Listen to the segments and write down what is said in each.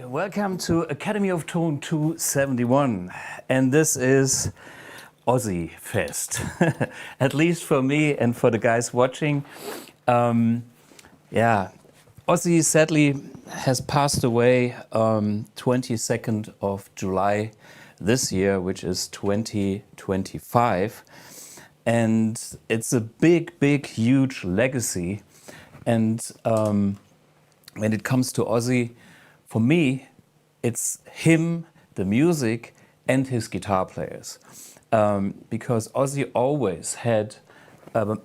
Welcome to Academy of Tone 271, and this is Ozzfest, at least for me and for the guys watching. Yeah, Ozzy sadly has passed away 22nd of July this year, which is 2025, and it's a big, huge legacy. And when it comes to Ozzy, for me, it's him, the music, and his guitar players. Because Ozzy always had a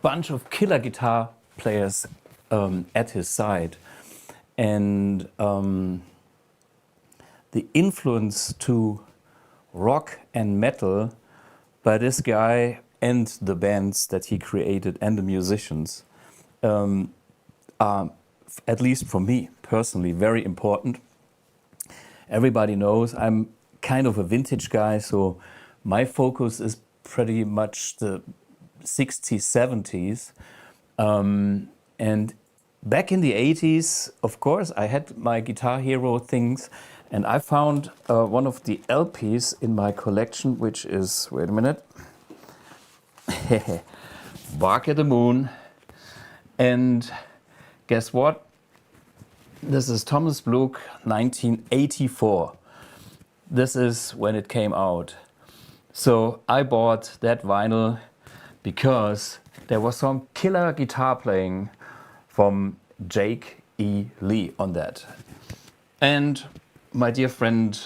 bunch of killer guitar players at his side. And the influence to rock and metal by this guy and the bands that he created and the musicians are, at least for me personally, very important. Everybody knows I'm kind of a vintage guy, so my focus is pretty much the 60s, 70s. And back in the 80s, of course, I had my Guitar Hero things, and I found one of the LPs in my collection, which is, wait a minute, Bark at the Moon. And guess what? This is Thomas Blug, 1984. This is when it came out. So I bought that vinyl because there was some killer guitar playing from Jake E. Lee on that. And my dear friend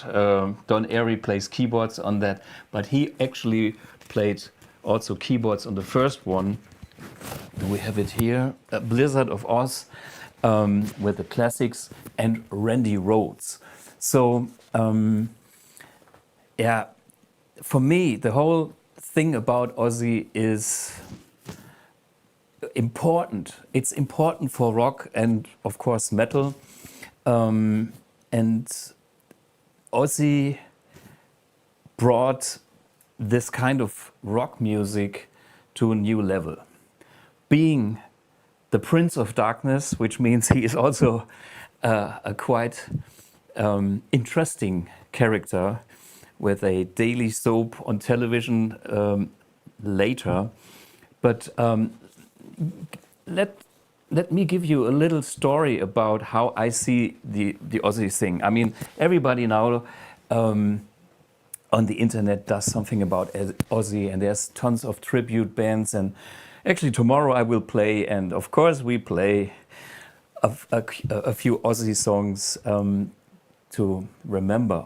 Don Airy plays keyboards on that, but he actually played also keyboards on the first one. We have it here, a Blizzard of Oz with the classics and Randy Rhoads. So yeah, for me, the whole thing about Ozzy is important. It's important for rock and, of course, metal. And Ozzy brought this kind of rock music to a new level. Being the Prince of Darkness, which means he is also a quite interesting character with a daily soap on television later. But let me give you a little story about how I see the Ozzy thing. I mean, everybody now on the internet does something about Ozzy, and there's tons of tribute bands. And actually tomorrow I will play, and of course we play a few Ozzy songs to remember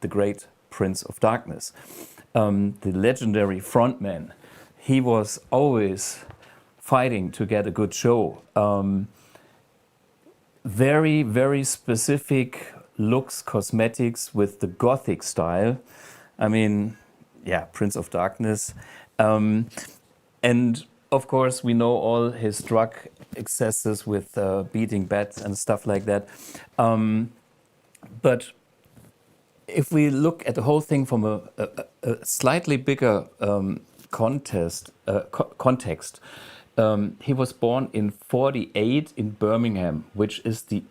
the great Prince of Darkness. The legendary frontman. He was always fighting to get a good show. Very, very specific looks, cosmetics with the Gothic style. I mean, yeah, Prince of Darkness. And of course, we know all his drug excesses with beating bats and stuff like that. But if we look at the whole thing from a slightly bigger context, he was born in '48 in Birmingham, which is the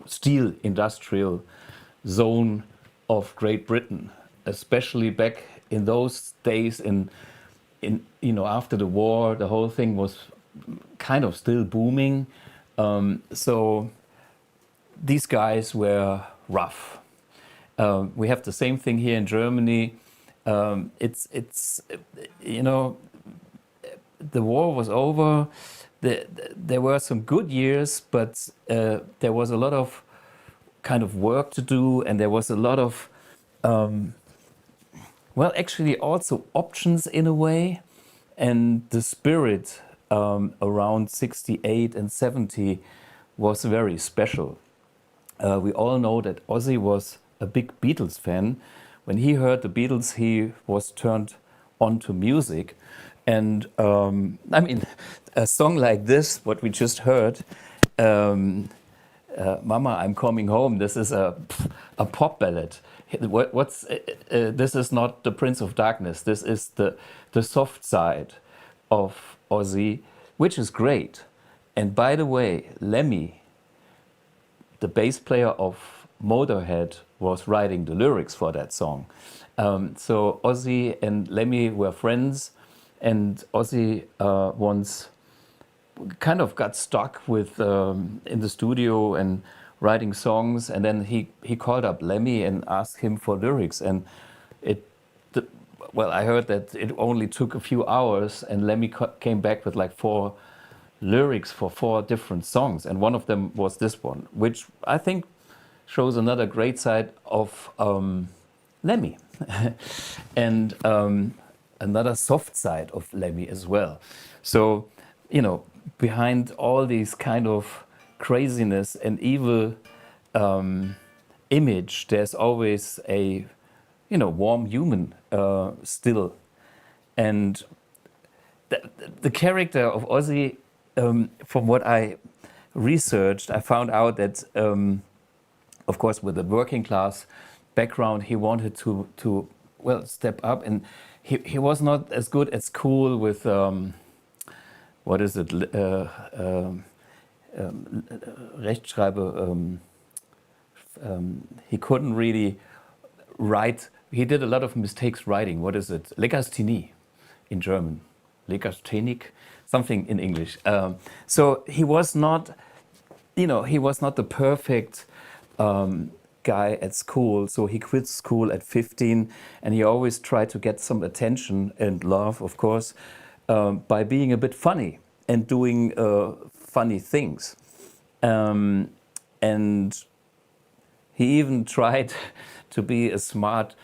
steel industrial zone of Great Britain, especially back in those days. In after the war, the whole thing was kind of still booming. So these guys were rough. We have the same thing here in Germany. It's the war was over. There were some good years, but there was a lot of kind of work to do, and there was a lot of actually also options in a way. And the spirit around 68 and 70 was very special. We all know that Ozzy was a big Beatles fan. When he heard the Beatles, he was turned on to music. And I mean, a song like this, what we just heard, Mama, I'm Coming Home, this is a pop ballad. This is not the Prince of Darkness. This is the soft side of Ozzy, which is great. And by the way, Lemmy, the bass player of Motorhead, was writing the lyrics for that song. So Ozzy and Lemmy were friends, and Ozzy once kind of got stuck with in the studio and writing songs, and then he called up Lemmy and asked him for lyrics, and I heard that it only took a few hours, and Lemmy came back with like 4 lyrics for 4 different songs, and one of them was this one, which I think shows another great side of Lemmy and another soft side of Lemmy as well. So, behind all these kind of craziness and evil image, there's always a warm human still. And the character of Ozzy, from what I researched, I found out that of course with the working class background, he wanted to well, step up, and he was not as good at school with what is it, Rechtschreibe. He couldn't really write. He did a lot of mistakes writing. What is it? Legasthenie in German. Legasthenic, something in English. So he was not, he was not the perfect guy at school. So he quit school at 15, and he always tried to get some attention and love, of course, by being a bit funny and doing funny things. And he even tried to be a smart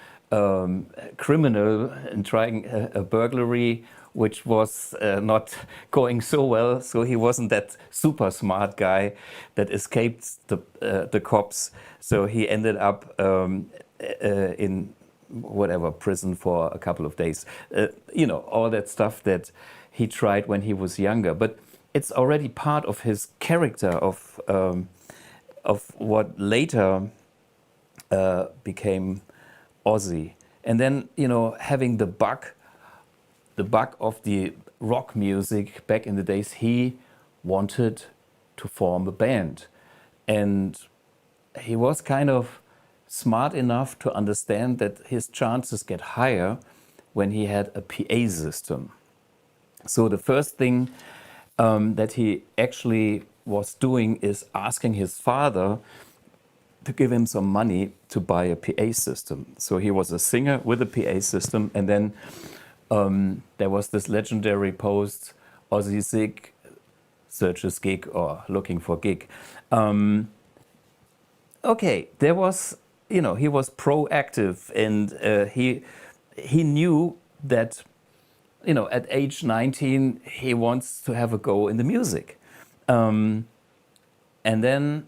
criminal and trying a burglary, which was not going so well. So he wasn't that super smart guy that escaped the cops. So he ended up in whatever prison for a couple of days. All that stuff that he tried when he was younger. But it's already part of his character of what later became Ozzy. And then, having the bug of the rock music back in the days, he wanted to form a band. And he was kind of smart enough to understand that his chances get higher when he had a PA system. So the first thing that he actually was doing is asking his father to give him some money to buy a PA system. So he was a singer with a PA system, and then there was this legendary post, Ozzy sick, searches gig or looking for gig. Okay, there was, he was proactive, and he knew that, at age 19, he wants to have a go in the music. And then,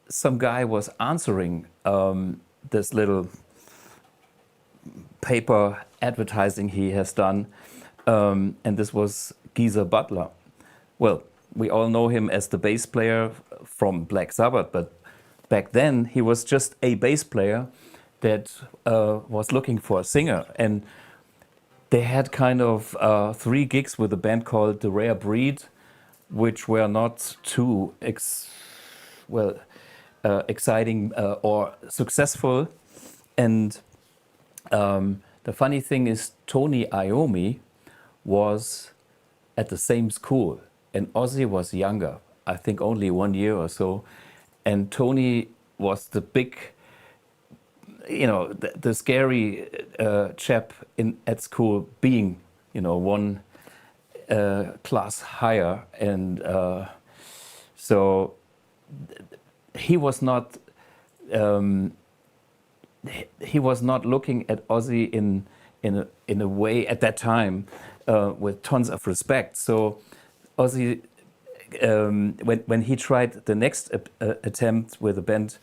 some guy was answering this little paper advertising he has done, and this was Geezer Butler. Well, we all know him as the bass player from Black Sabbath, but back then he was just a bass player that was looking for a singer, and they had kind of 3 gigs with a band called The Rare Breed, which were not too exciting or successful. And the funny thing is, Tony Iomi was at the same school, and Ozzy was younger, I think only 1 year or so. And Tony was the big, the scary chap at school, being, one class higher. And so he was not looking at Ozzy in a way at that time with tons of respect. So Ozzy, when he tried the next attempt with the band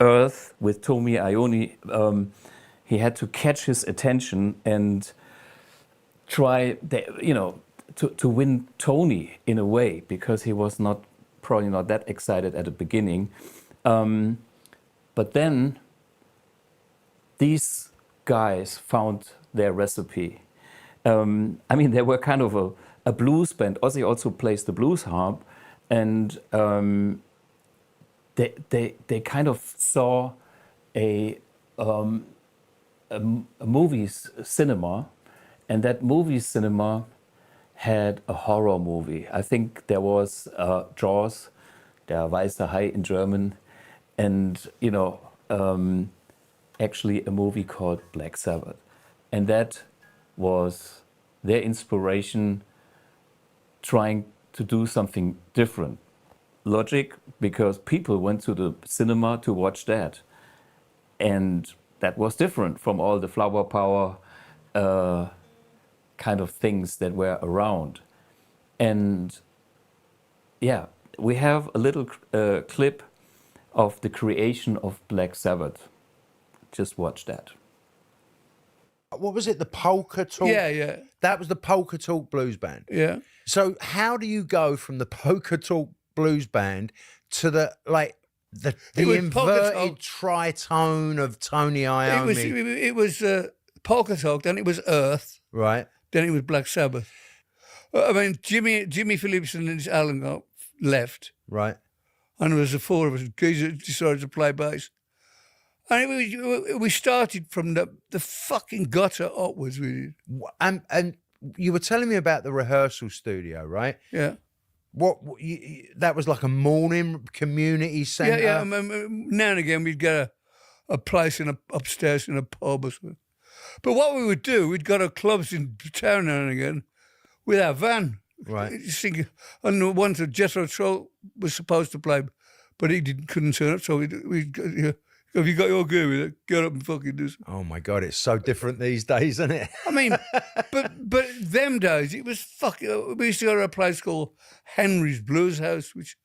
Earth with Tony Iomi, he had to catch his attention and try to win Tony in a way, because he was probably not that excited at the beginning. But then these guys found their recipe. They were kind of a blues band. Ozzy also plays the blues harp, and they kind of saw a movie cinema, and that movie cinema had a horror movie. I think there was Jaws, der weiße Hai in German, and actually a movie called Black Sabbath. And that was their inspiration, trying to do something different. Logic, because people went to the cinema to watch that. And that was different from all the flower power kind of things that were around. And we have a little clip of the creation of Black Sabbath. Just watch that. What was it? The Polka Talk? Yeah. That was the Polka Talk Blues Band. Yeah. So how do you go from the Polka Talk Blues Band to the The It was inverted Polka tritone of Tony Iomi. It was Polka Talk, then it was Earth, Right. then it was Black Sabbath. I mean, Jimmy Phillips and Alan got left, Right. and there was the four of us. Geezer decided to play bass. And we started from the fucking gutter upwards with it. And you were telling me about the rehearsal studio, right? Yeah. That was like a morning community centre? Yeah. Now and again, we'd get a place upstairs in a pub or something. But what we would do, we'd go to clubs in town now and again with our van. Right. And once Jethro Tull was supposed to play, but he couldn't turn up, so we'd have you got your gear with it? Get up and fucking do something. Oh my God, it's so different these days, isn't it? I mean, but them days, it was fucking. We used to go to a place called Henry's Blues House, which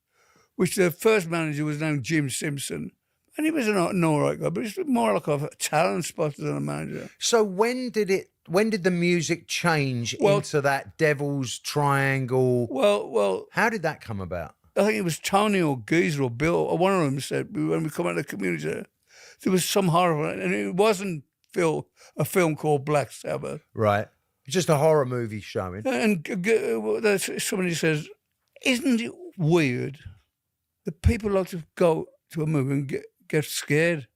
the first manager was named Jim Simpson. And he was an all right guy, but it's more like a talent spotter than a manager. So when did the music change into that Devil's Triangle? Well, how did that come about? I think it was Tony or Geezer or Bill, or one of them said when we come out of the community, there was some horror, and it wasn't a film called Black Sabbath. Right. Just a horror movie showing. And somebody says, isn't it weird that people like to go to a movie and get scared?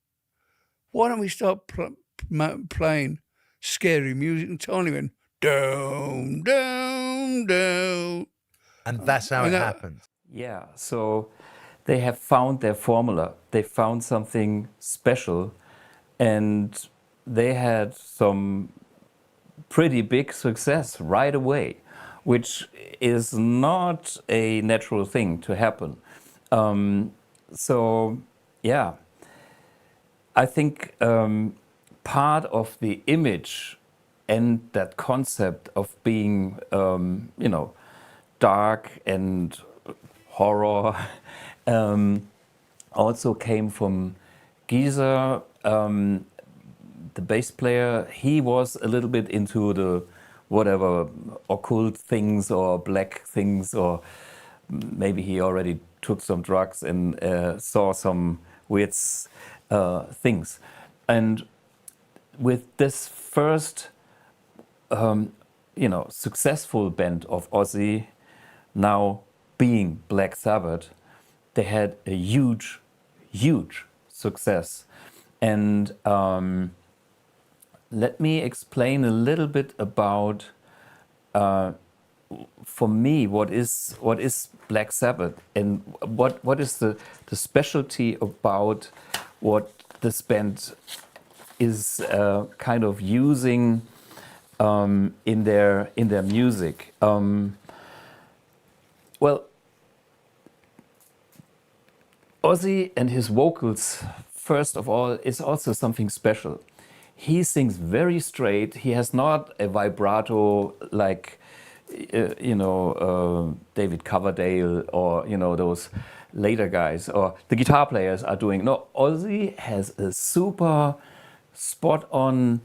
Why don't we start playing scary music? And Tony went, down, down, down. And that's how it happened. Yeah, so they have found their formula. They found something special, and they had some pretty big success right away, which is not a natural thing to happen. So, yeah, I think part of the image and that concept of being, dark and horror also came from Geezer, the bass player. He was a little bit into the whatever occult things or black things, or maybe he already took some drugs and saw some weird things. And with this first successful band of Ozzy, now being Black Sabbath, they had a huge success. And let me explain a little bit about, for me, what is Black Sabbath, and what is the specialty about what this band is kind of using in their music. Well, Ozzy and his vocals, first of all, is also something special. He sings very straight. He has not a vibrato like, David Coverdale or, those later guys or the guitar players are doing. No, Ozzy has a super spot-on,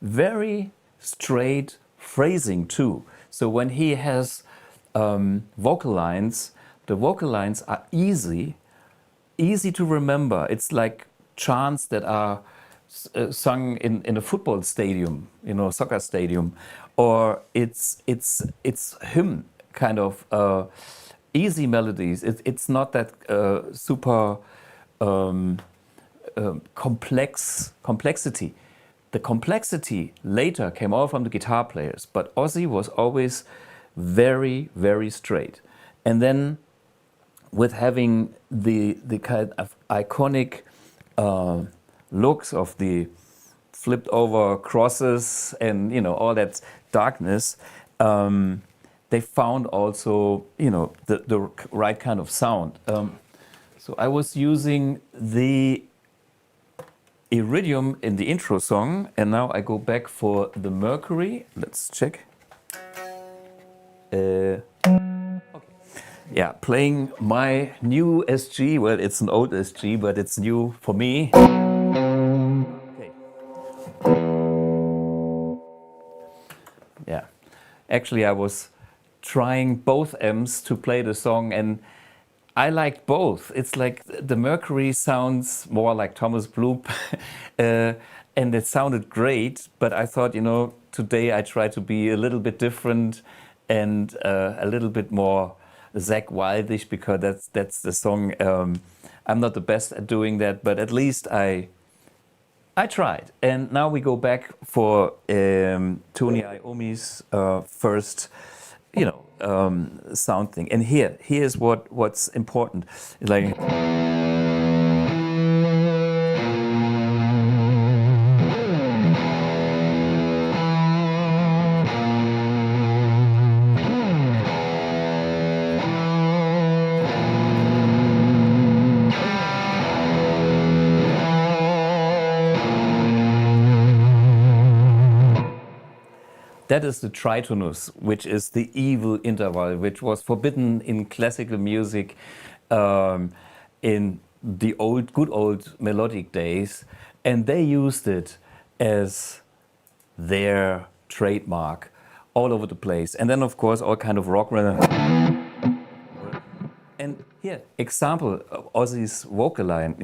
very straight phrasing too. So when he has vocal lines, the vocal lines are easy to remember. It's like chants that are sung in a football stadium, soccer stadium, or it's hymn kind of easy melodies. It's not that super complexity. The complexity later came all from the guitar players, but Ozzy was always very, very straight. And then with having the kind of iconic looks of the flipped over crosses and all that darkness, they found also the right kind of sound. So I was using the Iridium in the intro song, and now I go back for the Mercury. Let's check. Okay. Yeah, playing my new SG. Well, it's an old SG, but it's new for me. Okay. Yeah. Actually, I was trying both amps to play the song, and I liked both. It's like the Mercury sounds more like Thomas Bloop, and it sounded great. But I thought, today I try to be a little bit different and a little bit more Zakk Wylde-ish, because that's the song. I'm not the best at doing that, but at least I tried. And now we go back for Tony Iomi's first, sound thing. And here's what's important. Like, that is the tritonus, which is the evil interval, which was forbidden in classical music in the good old melodic days. And they used it as their trademark all over the place. And then, of course, all kind of rock. And here, example, Ozzy's vocal line,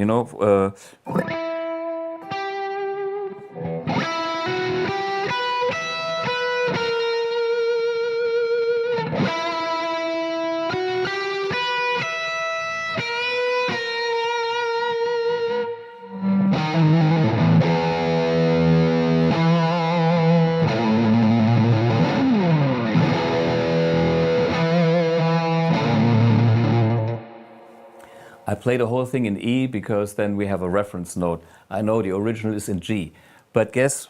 I play the whole thing in E because then we have a reference note. I know the original is in G. But guess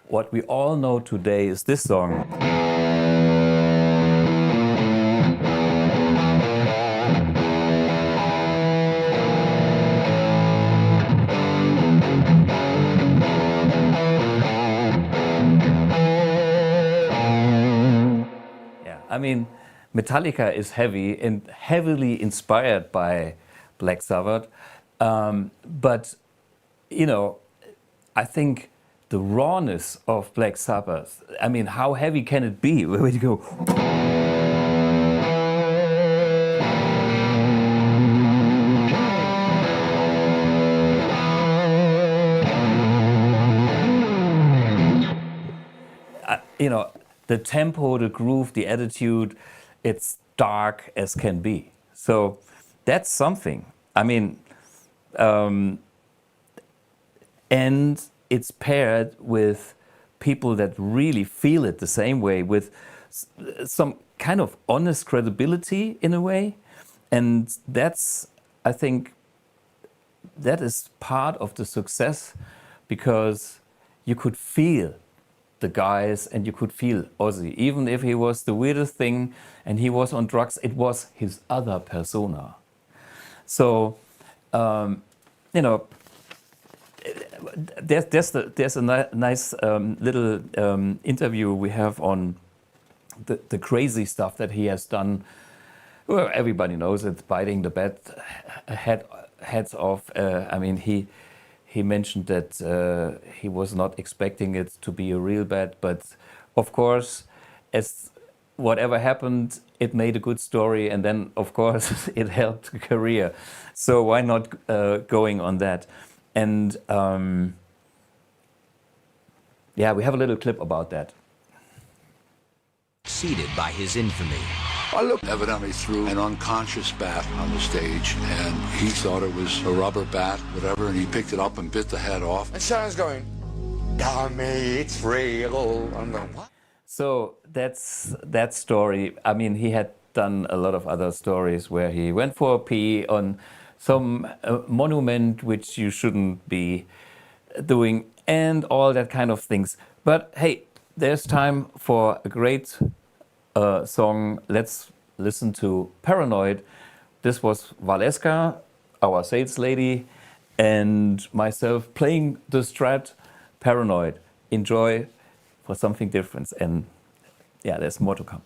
what we all know today is this song. Yeah, I mean, Metallica is heavy and heavily inspired by Black Sabbath, but I think the rawness of Black Sabbath, I mean, how heavy can it be when you go the tempo, the groove, the attitude, it's dark as can be. So that's something. I mean, and it's paired with people that really feel it the same way, with some kind of honest credibility in a way. And that's, I think, that is part of the success, because you could feel the guys and you could feel Ozzy. Even if he was the weirdest thing and he was on drugs, it was his other persona. So, there's a nice little interview we have on the crazy stuff that he has done. Well, everybody knows it's biting the heads off. I mean, he mentioned that he was not expecting it to be a real bat, but of course, as whatever happened, it made a good story, and then of course it helped the career. So why not going on that? And yeah, we have a little clip about that. Seated by his infamy. I looked evidently through an unconscious bat on the stage, and he thought it was a rubber bat, whatever, and he picked it up and bit the head off. And Sharon's going, "Dummy, it's real." I'm going, what? So that's that story. I mean, he had done a lot of other stories where he went for a pee on some monument which you shouldn't be doing, and all that kind of things. But hey, there's time for a great song. Let's listen to Paranoid. This was Valeska, our sales lady, and myself playing the Strat Paranoid. Enjoy for something different, and yeah, there's more to come.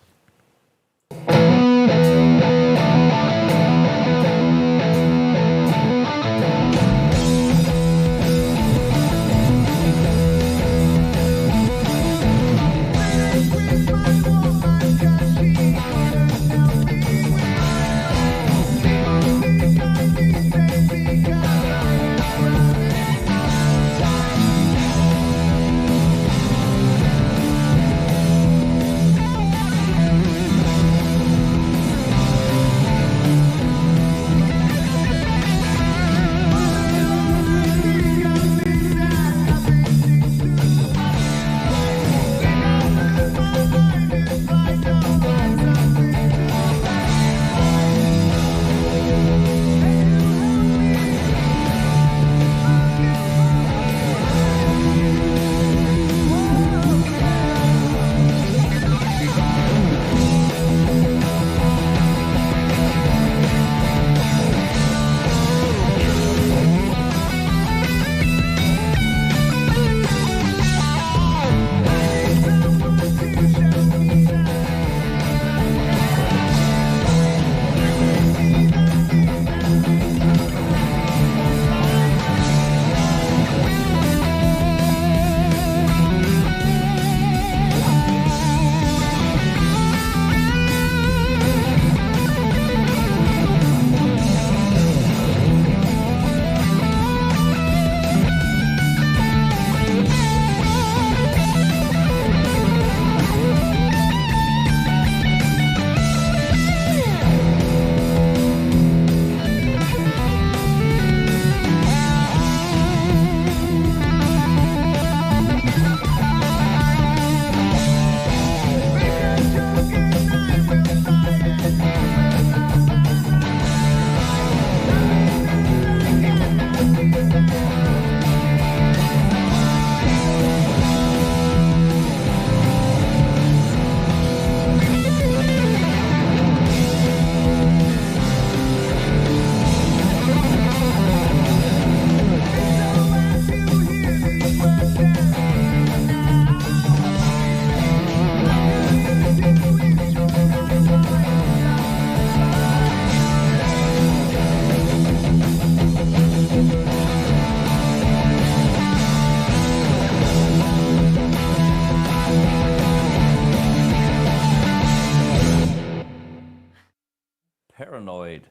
Paranoid.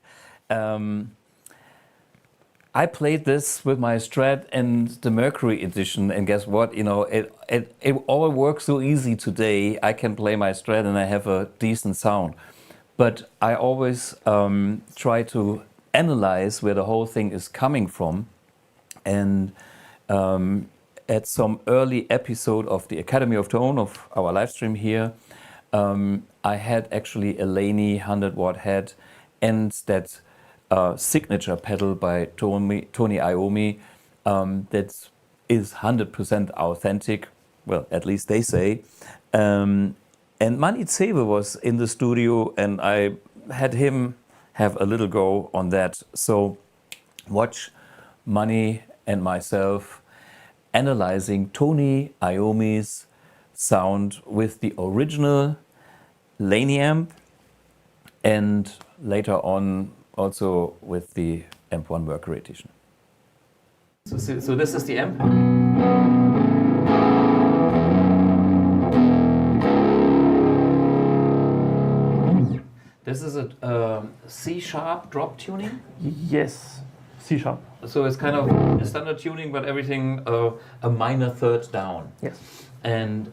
I played this with my Strat and the Mercury edition, and guess what? You know, it all works so easy today. I can play my Strat and I have a decent sound. But I always try to analyze where the whole thing is coming from. And at some early episode of the Academy of Tone, of our live stream here, I had actually a Laney 100-watt head and that signature pedal by Tony Iomi that is 100% authentic. Well, at least they say. And Manit Sebe was in the studio and I had him have a little go on that. So watch Mani and myself analyzing Tony Iomi's sound with the original Laney amp and later on also with the Amp1 Mercury edition. So this is the amp. This is a C-sharp drop tuning? Yes, C-sharp. So it's kind of a standard tuning, but everything a minor third down. Yes. And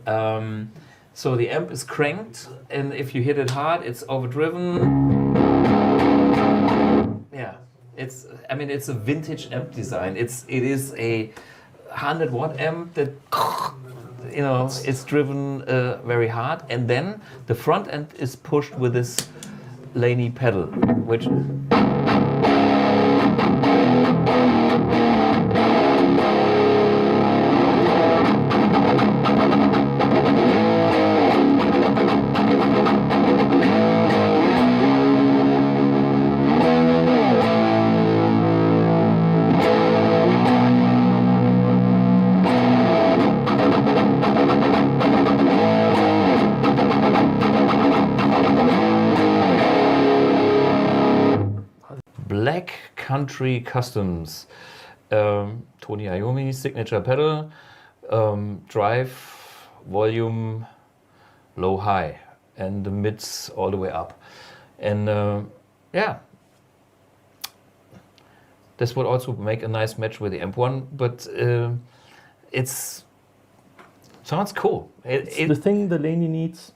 so the amp is cranked, and if you hit it hard, it's overdriven. Yeah, I mean, it's a vintage amp design. It is a 100-watt amp that, you know, it's driven very hard, and then the front end is pushed with this Laney pedal, which Black Country Customs, Tony Iomi signature pedal, drive, volume, low, high, and the mids all the way up. And yeah, this would also make a nice match with the Amp1, but it's sounds cool. It's the thing the Laney needs.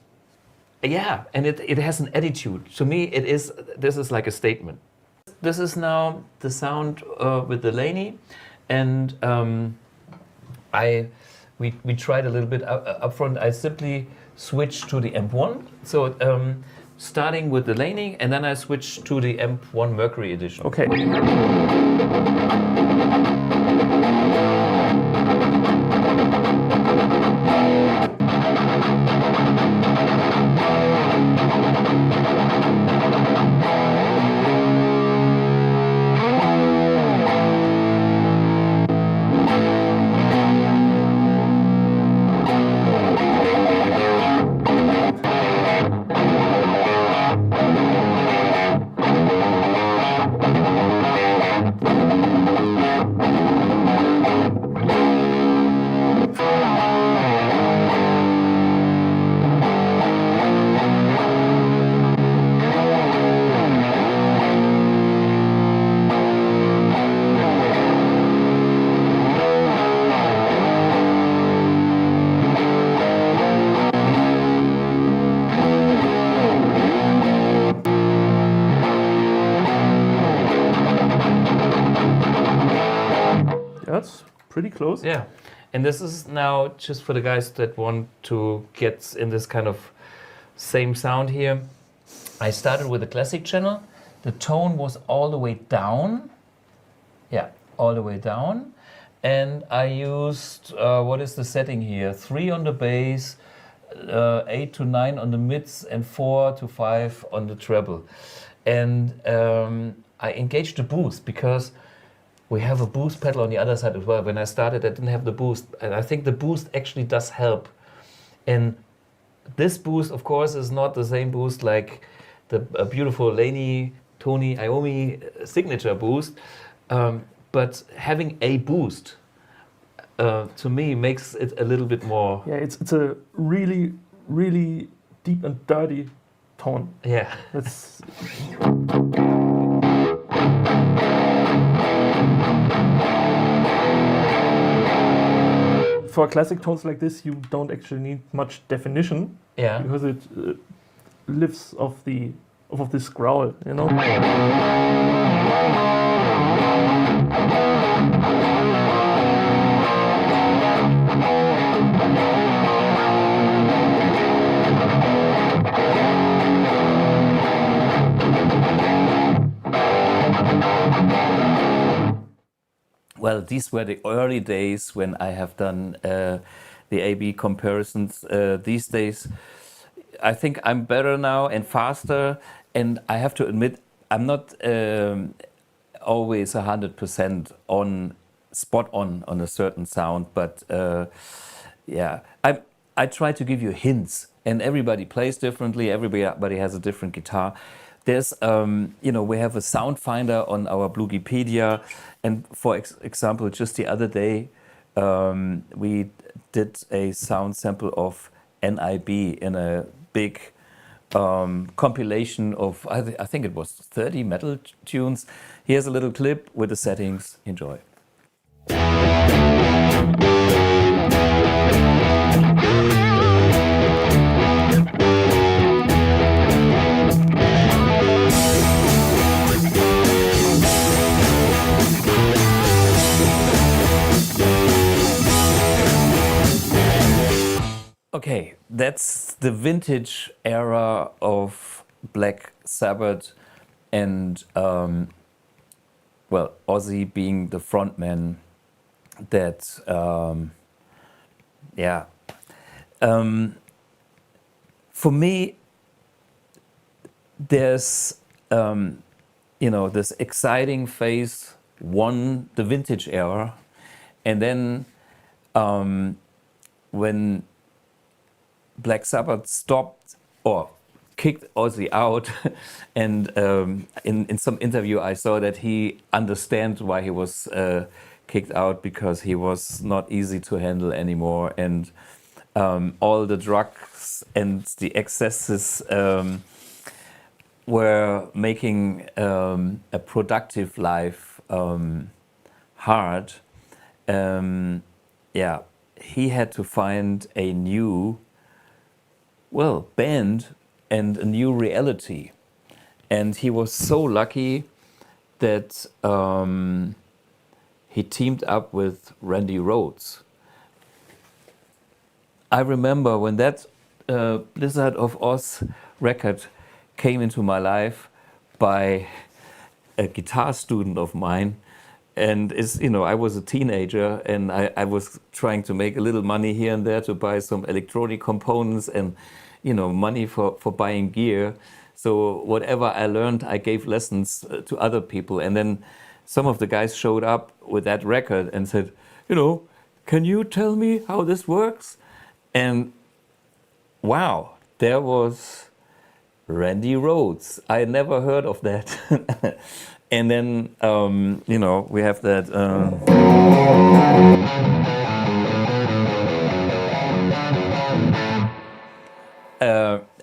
Yeah, and it has an attitude. To me, this is like a statement. This is now the sound with the Laney, and we tried a little bit up front. I simply switched to the Amp1, so starting with the Laney, and then I switched to the Amp1 Mercury edition. Okay. That's pretty close. Yeah, and this is now just for the guys that want to get in this kind of same sound here. I started with the classic channel. The tone was all the way down. Yeah, all the way down. And I used, what is the setting here? 3 on the bass, 8 to 9 on the mids, and 4 to 5 on the treble. And I engaged the boost because we have a boost pedal on the other side as well. When I started, I didn't have the boost, and I think the boost actually does help. And this boost, of course, is not the same boost like the beautiful Laney Tony Iomi signature boost, but having a boost to me makes it a little bit more. Yeah, it's a really, really deep and dirty tone. Yeah. That's for classic tones like this, you don't actually need much definition. Yeah. Because it lives off this growl, you know. Well, these were the early days when I have done the A/B comparisons. These days, I think I'm better now and faster, and I have to admit, I'm not always 100% spot on a certain sound, but yeah, I try to give you hints, and everybody plays differently. Everybody has a different guitar. There's, you know, we have a soundfinder on our Blugipedia, and for example, just the other day, we did a sound sample of N.I.B. in a big compilation of, I think it was 30 metal tunes. Here's a little clip with the settings. Enjoy. Okay, that's the vintage era of Black Sabbath and, well, Ozzy being the frontman that, yeah. For me, there's, you know, this exciting phase one, the vintage era, and then when Black Sabbath stopped or kicked Ozzy out, and in some interview I saw that he understands why he was kicked out, because he was not easy to handle anymore, and all the drugs and the excesses were making a productive life hard. Yeah, he had to find a new, well, band and a new reality. And he was so lucky that he teamed up with Randy Rhoads. I remember when that Blizzard of Oz record came into my life by a guitar student of mine. And it's, you know, I was a teenager, and I was trying to make a little money here and there to buy some electronic components and, you know, money for buying gear. So whatever I learned, I gave lessons to other people. And then some of the guys showed up with that record and said, you know, can you tell me how this works? And wow, there was Randy Rhoads. I never heard of that. And then, you know, we have that.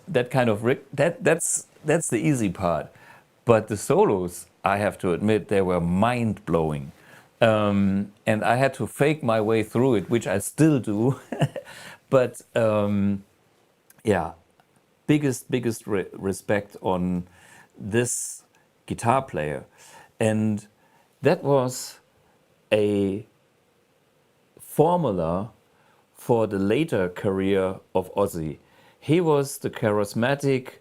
That kind of that's the easy part, but the solos, I have to admit, they were mind blowing, and I had to fake my way through it, which I still do. But yeah, biggest respect on this guitar player, and that was a formula for the later career of Ozzy. He was the charismatic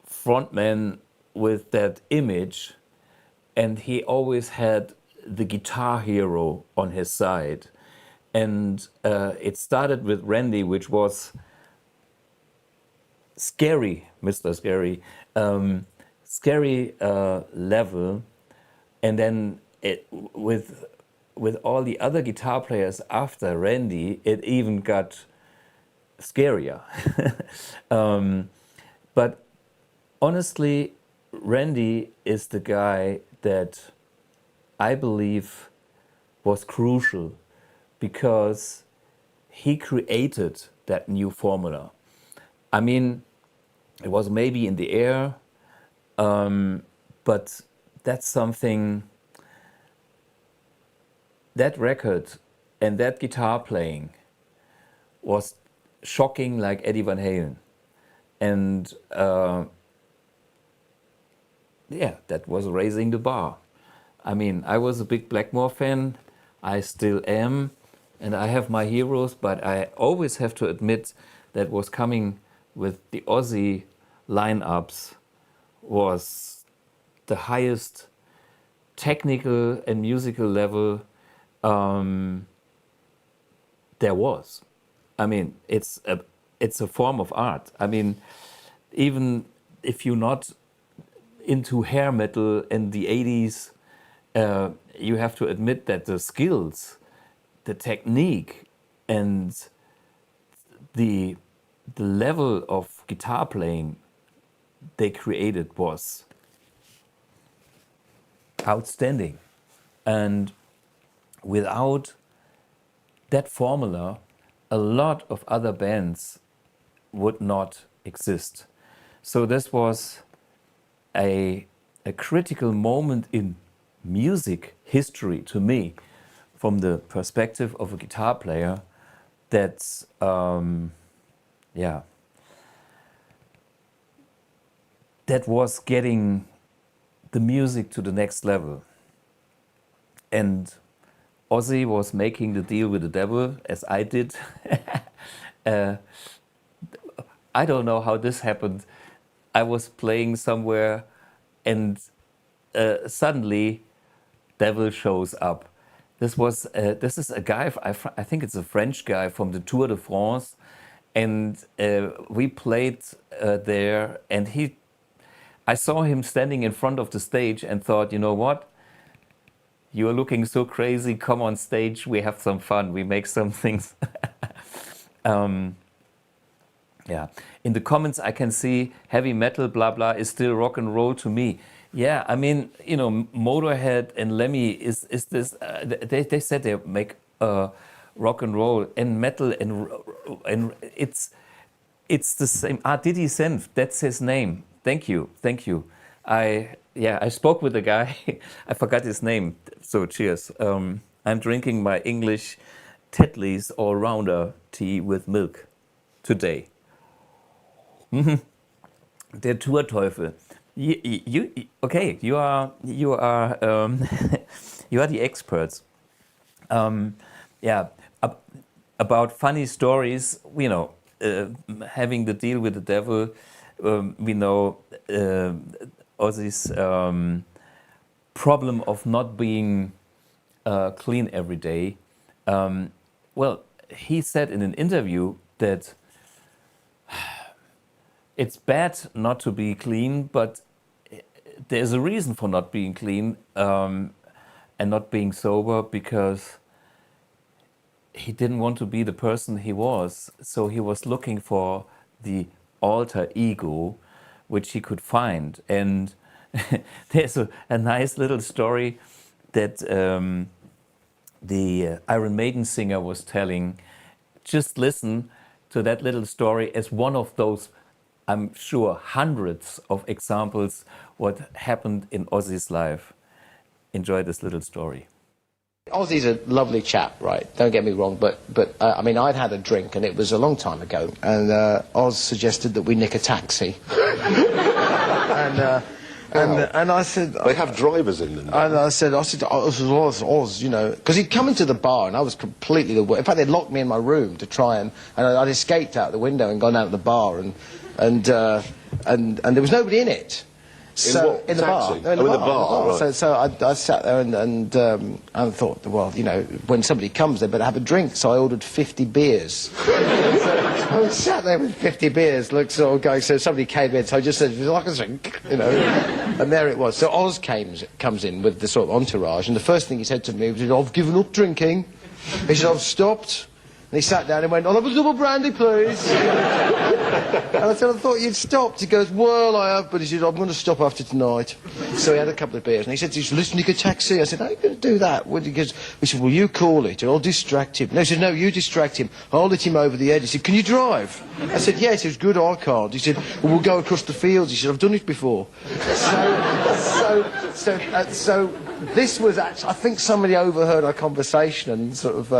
frontman with that image, and he always had the guitar hero on his side. And it started with Randy, which was scary, Mr. Scary, scary level, and then with all the other guitar players after Randy, it even got scarier. But honestly, Randy is the guy that I believe was crucial, because he created that new formula. I mean, It was maybe in the air, but that's something, that record and that guitar playing was shocking like Eddie Van Halen. And yeah, that was raising the bar. I mean, I was a big Blackmore fan, I still am, and I have my heroes, but I always have to admit that was coming with the Ozzy lineups was the highest technical and musical level there was. I mean, it's a form of art. I mean, even if you're not into hair metal in the 80s, you have to admit that the skills, the technique, and the level of guitar playing they created was outstanding. And without that formula, a lot of other bands would not exist. So this was a critical moment in music history to me, from the perspective of a guitar player, that's yeah, that was getting the music to the next level. And Ozzy was making the deal with the devil, as I did. I don't know how this happened. I was playing somewhere and suddenly devil shows up. This is a guy, I think it's a French guy from the Tour de France, and we played there, and I saw him standing in front of the stage and thought, you know what? You're looking so crazy, come on stage, we have some fun, we make some things. Yeah, in the comments I can see heavy metal, blah, blah, is still rock and roll to me. Yeah, I mean, you know, Motorhead and Lemmy is this, they said they make rock and roll and metal, and it's the same. Diddy Senf, that's his name. Thank you. I spoke with a guy, I forgot his name, so cheers. I'm drinking my English Tetley's All-Rounder tea with milk today. Der Tourteufel. Okay, you are you are the experts. Yeah, about funny stories, you know, having the deal with the devil. We know Ozzy's problem of not being clean every day. Well, he said in an interview that it's bad not to be clean, but there's a reason for not being clean and not being sober, because he didn't want to be the person he was. So he was looking for the alter ego, which he could find. And there's a nice little story that the Iron Maiden singer was telling. Just listen to that little story as one of those, I'm sure, hundreds of examples what happened in Ozzy's life. Enjoy this little story. Ozzy's a lovely chap, right? Don't get me wrong, but I mean, I'd had a drink, and it was a long time ago, and Oz suggested that we nick a taxi. And I said... They have drivers in them. And I said, Oz, you know... Because he'd come into the bar, and I was completely... In fact, they'd locked me in my room to try and I'd escaped out the window and gone out of the bar, and there was nobody in it. So, in the bar. In the bar. Right. So I sat there and thought, well, you know, when somebody comes, they better have a drink. So I ordered 50 beers. So I was sat there with 50 beers, sort of going. So somebody came in, so I just said, "Would you like a drink?" You know, and there it was. So Oz comes in with the sort of entourage, and the first thing he said to me was, "I've given up drinking." He said, "I've stopped." And he sat down and went, "I'll have a double brandy, please." And I said, I thought you'd stopped. He goes, well, I have, but he said, I'm going to stop after tonight. So he had a couple of beers, and he said, he's listening to a taxi. I said, how are you going to do that? He said, well, you call it, and I'll distract him. No, he said, no, you distract him. I'll hit him over the head. He said, can you drive? I said, yes. It was good, I can't. He said, well, we'll go across the fields. He said, I've done it before. So this was actually, I think somebody overheard our conversation and sort of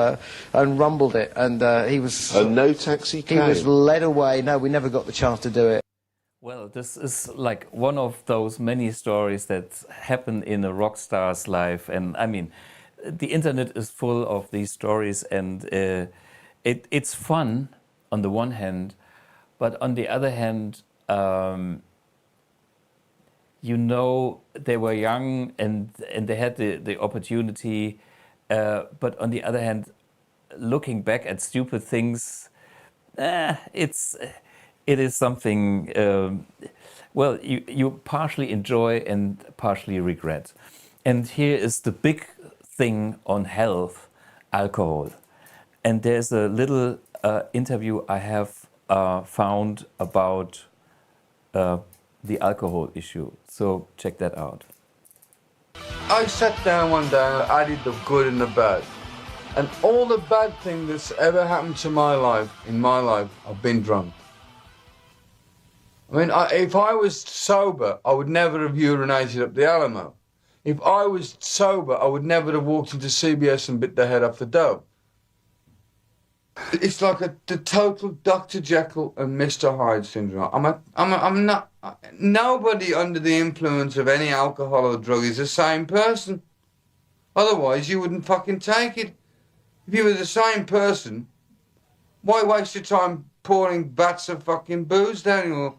and rumbled it, and he was... And no taxi came? He was led away. No, we never got the chance to do it. Well, this is like one of those many stories that happen in a rock star's life, and I mean, the internet is full of these stories, and it's fun on the one hand, but on the other hand, you know, they were young and they had the opportunity, but on the other hand, looking back at stupid things, it is something, well, you partially enjoy and partially regret. And here is the big thing on health, alcohol. And there's a little interview I have found about the alcohol issue. So check that out. I sat down one day and I added the good and the bad. And all the bad thing that's ever happened to my life, in my life, I've been drunk. I mean, if I was sober, I would never have urinated up the Alamo. If I was sober, I would never have walked into CBS and bit the head off the dough. It's like the total Dr. Jekyll and Mr. Hyde syndrome. I'm not. Nobody under the influence of any alcohol or drug is the same person. Otherwise, you wouldn't fucking take it. If you were the same person, why waste your time pouring vats of fucking booze down or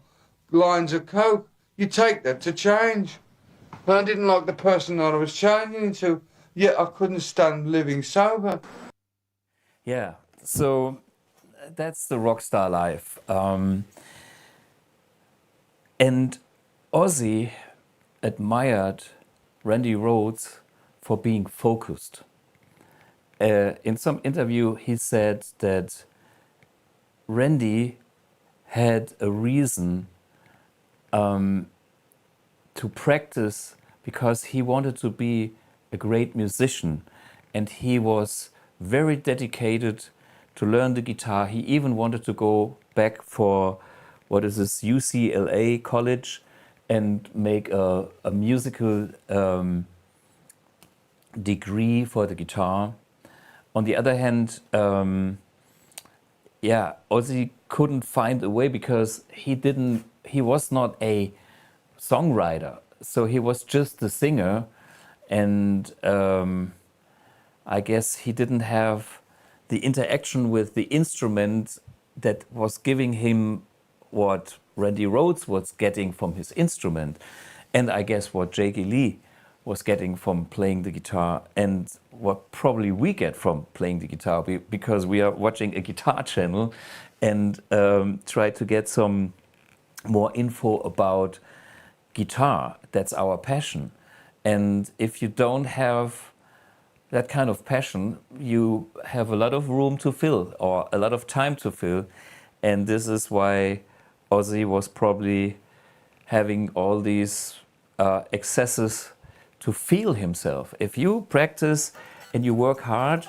lines of coke? You take that to change. But I didn't like the person that I was changing into, yet I couldn't stand living sober. Yeah, so that's the rock star life. And Ozzy admired Randy Rhoads for being focused. In some interview, he said that Randy had a reason to practice because he wanted to be a great musician, and he was very dedicated to learn the guitar. He even wanted to go back for, what is this, UCLA college and make a musical degree for the guitar. On the other hand, yeah, Ozzy couldn't find a way because he was not a songwriter, so he was just the singer, and I guess he didn't have the interaction with the instrument that was giving him what Randy Rhoads was getting from his instrument, and I guess what Jakey Lee was getting from playing the guitar, and what probably we get from playing the guitar, because we are watching a guitar channel and try to get some more info about guitar. That's our passion. And if you don't have that kind of passion, you have a lot of room to fill or a lot of time to fill. And this is why Ozzy was probably having all these excesses to feel himself. If you practice and you work hard,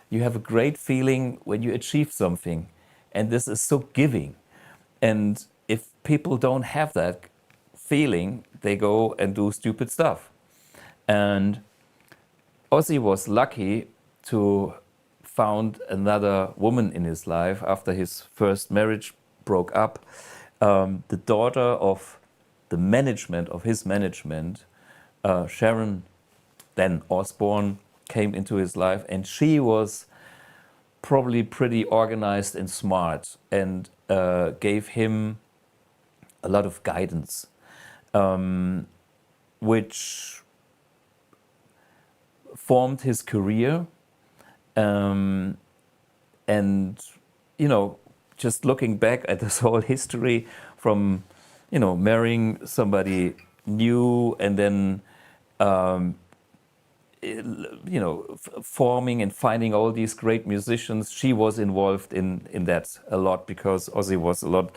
you have a great feeling when you achieve something. And this is so giving. And if people don't have that feeling, they go and do stupid stuff. And Ozzy was lucky to found another woman in his life after his first marriage broke up. The daughter of the management, of his management, Sharon then Osbourne, came into his life, and she was probably pretty organized and smart, and gave him a lot of guidance, which formed his career. And, you know, just looking back at this whole history from, you know, marrying somebody new and then, you know, forming and finding all these great musicians. She was involved in that a lot because Ozzy was a lot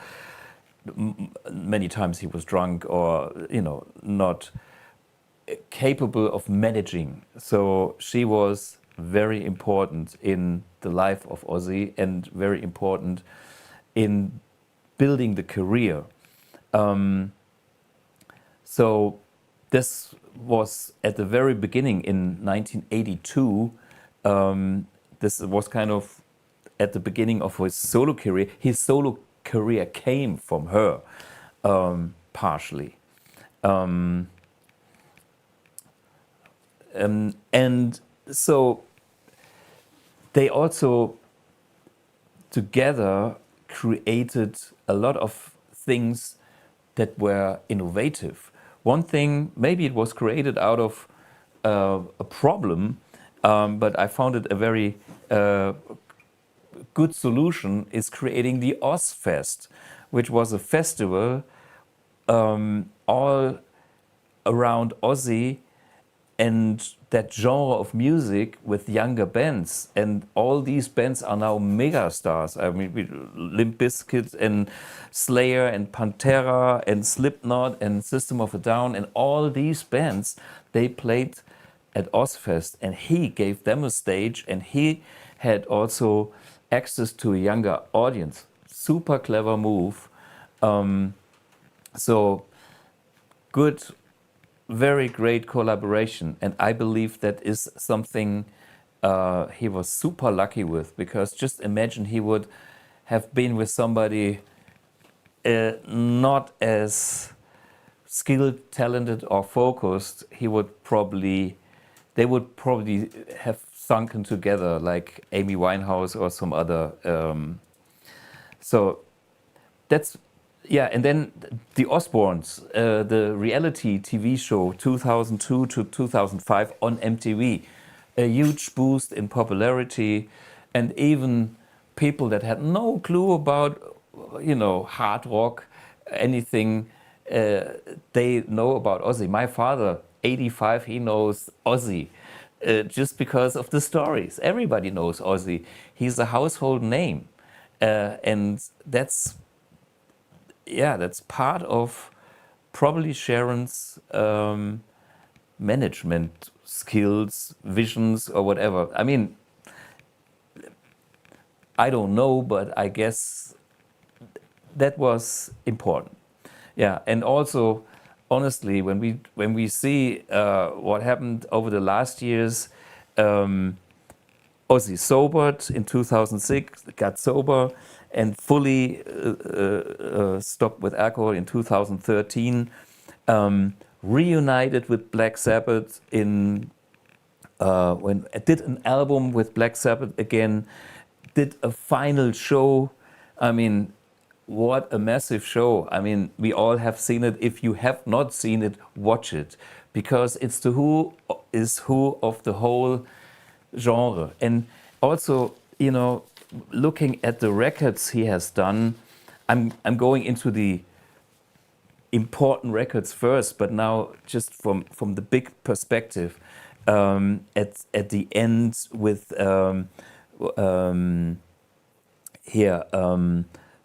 many times he was drunk or, not capable of managing. So she was very important in the life of Ozzy and very important in building the career. So this was at the very beginning in 1982. This was kind of at the beginning of his solo career. His solo career came from her, partially. And so they also together created a lot of things that were innovative. One thing, maybe it was created out of a problem, but I found it a very good solution, is creating the Ozzfest, which was a festival all around Ozzy and that genre of music with younger bands. And all these bands are now mega stars. I mean, Limp Bizkit and Slayer and Pantera and Slipknot and System of a Down, and all these bands, they played at Ozzfest, and he gave them a stage, and he had also access to a younger audience. Super clever move. So good, very great collaboration, and I believe that is something he was super lucky with, because just imagine he would have been with somebody not as skilled, talented or focused. They would probably have sunken together like Amy Winehouse or some other. So that's, yeah, and then the Osbournes, the reality TV show 2002 to 2005 on MTV, a huge boost in popularity, and even people that had no clue about, hard rock, anything, they know about Ozzy. My father, 85, he knows Ozzy just because of the stories. Everybody knows Ozzy. He's a household name, and that's part of probably Sharon's management skills, visions, or whatever. I mean, I don't know, but I guess that was important. Yeah, and also, honestly, when we see what happened over the last years, Ozzy sobered in 2006, got sober, and fully stopped with alcohol in 2013. Reunited with Black Sabbath when I did an album with Black Sabbath again, did a final show. I mean, what a massive show. I mean, we all have seen it. If you have not seen it, watch it, because it's the who is who of the whole genre. And also, looking at the records he has done, I'm going into the important records first, but now just from the big perspective, at the end with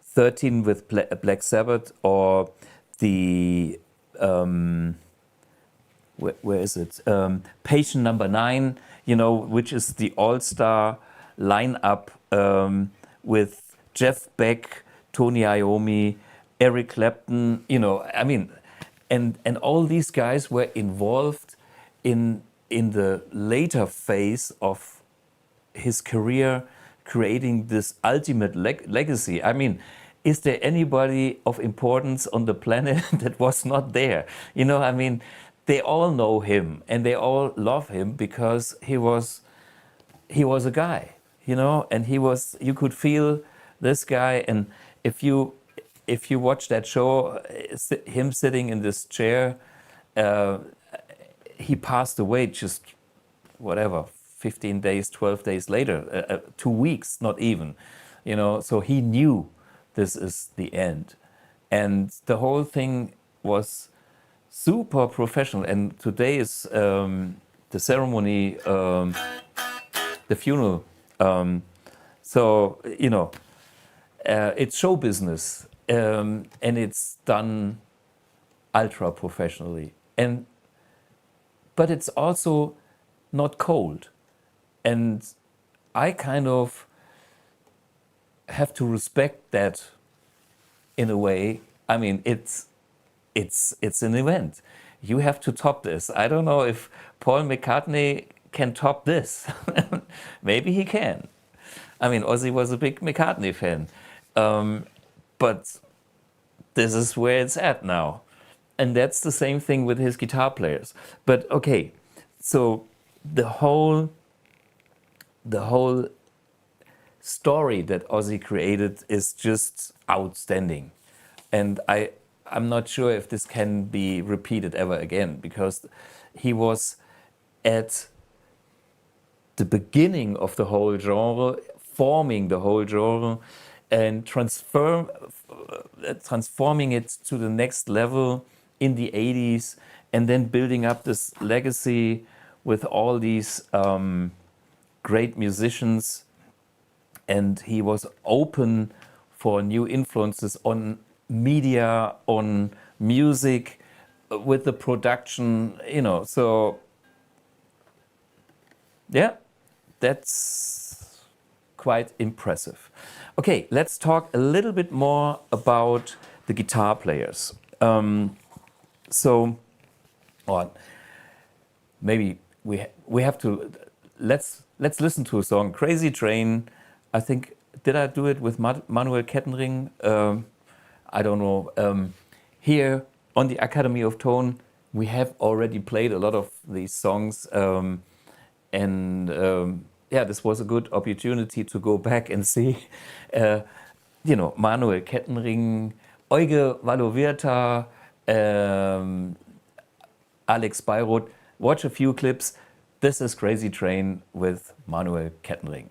13 with Black Sabbath, or the where is it? Patient Number 9, which is the all-star lineup with Jeff Beck, Tony Iomi, Eric Clapton. I mean, and all these guys were involved in the later phase of his career, creating this ultimate legacy. I mean, is there anybody of importance on the planet that was not there? I mean, they all know him and they all love him because he was a guy, and you could feel this guy. And if you watch that show, him sitting in this chair, he passed away just 15 days, 12 days later, 2 weeks, not even, so he knew this is the end. And the whole thing was super professional. And today is the ceremony, the funeral. So, it's show business. and it's done ultra professionally. But it's also not cold, and I kind of have to respect that in a way. I mean, it's an event. You have to top this. I don't know if Paul McCartney can top this. Maybe he can. I mean, Ozzy was a big McCartney fan, but this is where it's at now. And that's the same thing with his guitar players. But okay, so the whole story that Ozzy created is just outstanding. And I'm not sure if this can be repeated ever again, because he was at the beginning of the whole genre, forming the whole genre, and transforming it to the next level in the 80s, and then building up this legacy with all these great musicians. And he was open for new influences on media, on music, with the production, you know. So yeah, that's quite impressive. Okay, let's talk a little bit more about the guitar players. So, or maybe we have to let's listen to a song, "Crazy Train." I think, did I do it with Manuel Kettenring? I don't know. Here on the Academy of Tone, we have already played a lot of these songs, yeah, this was a good opportunity to go back and see, Manuel Kettenring, Euge Valovirta, Alex Beirut. Watch a few clips. This is Crazy Train with Manuel Kettenring.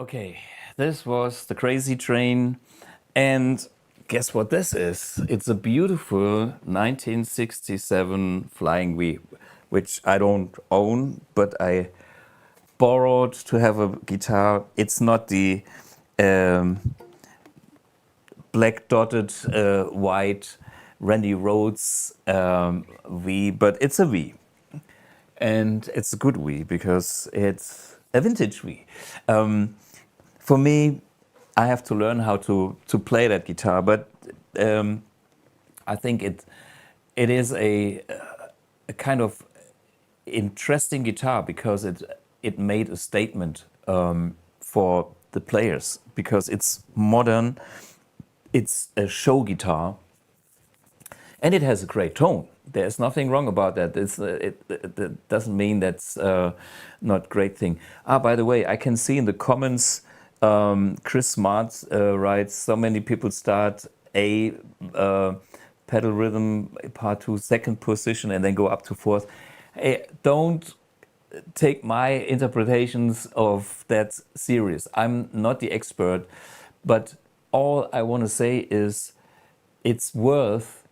Okay, this was the Crazy Train, and guess what this is? It's a beautiful 1967 Flying V, which I don't own, but I borrowed to have a guitar. It's not the black dotted white Randy Rhoads V, but it's a V. And it's a good V because it's a vintage V. For me, I have to learn how to play that guitar, but I think it is a kind of interesting guitar because it made a statement for the players, because it's modern, it's a show guitar, and it has a great tone. There's nothing wrong about that. It doesn't mean that's not a great thing. By the way, I can see in the comments, Chris Smart writes, so many people start A pedal rhythm, part 2, second position, and then go up to fourth. Hey, don't take my interpretations of that serious. I'm not the expert, but all I want to say is it's worth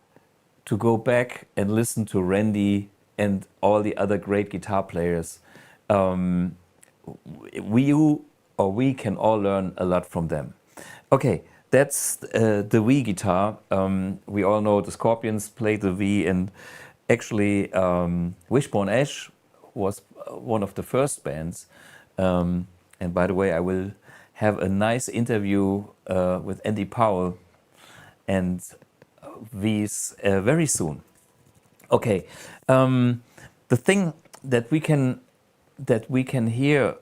to go back and listen to Randy and all the other great guitar players. We can all learn a lot from them. Okay, that's the V guitar. We all know the Scorpions played the V, and actually Wishbone Ash was one of the first bands. And by the way, I will have a nice interview with Andy Powell and V's very soon. Okay, the thing that we can hear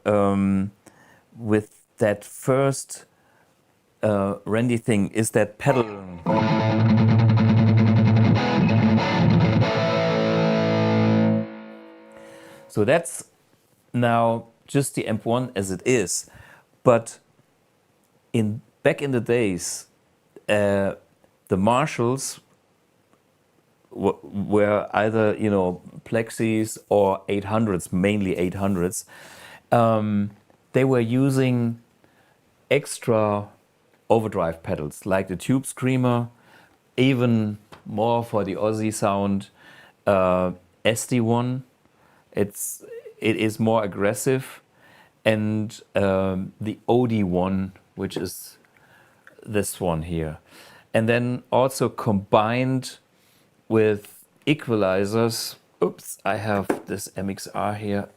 with that first Randy thing is that pedal. So that's now just the Amp1 as it is, but back in the days, the Marshalls were either plexis or 800s, mainly 800s. They were using extra overdrive pedals like the Tube Screamer, even more for the Ozzy sound, SD1. It is more aggressive, and the OD1, which is this one here, and then also combined with equalizers. Oops, I have this MXR here.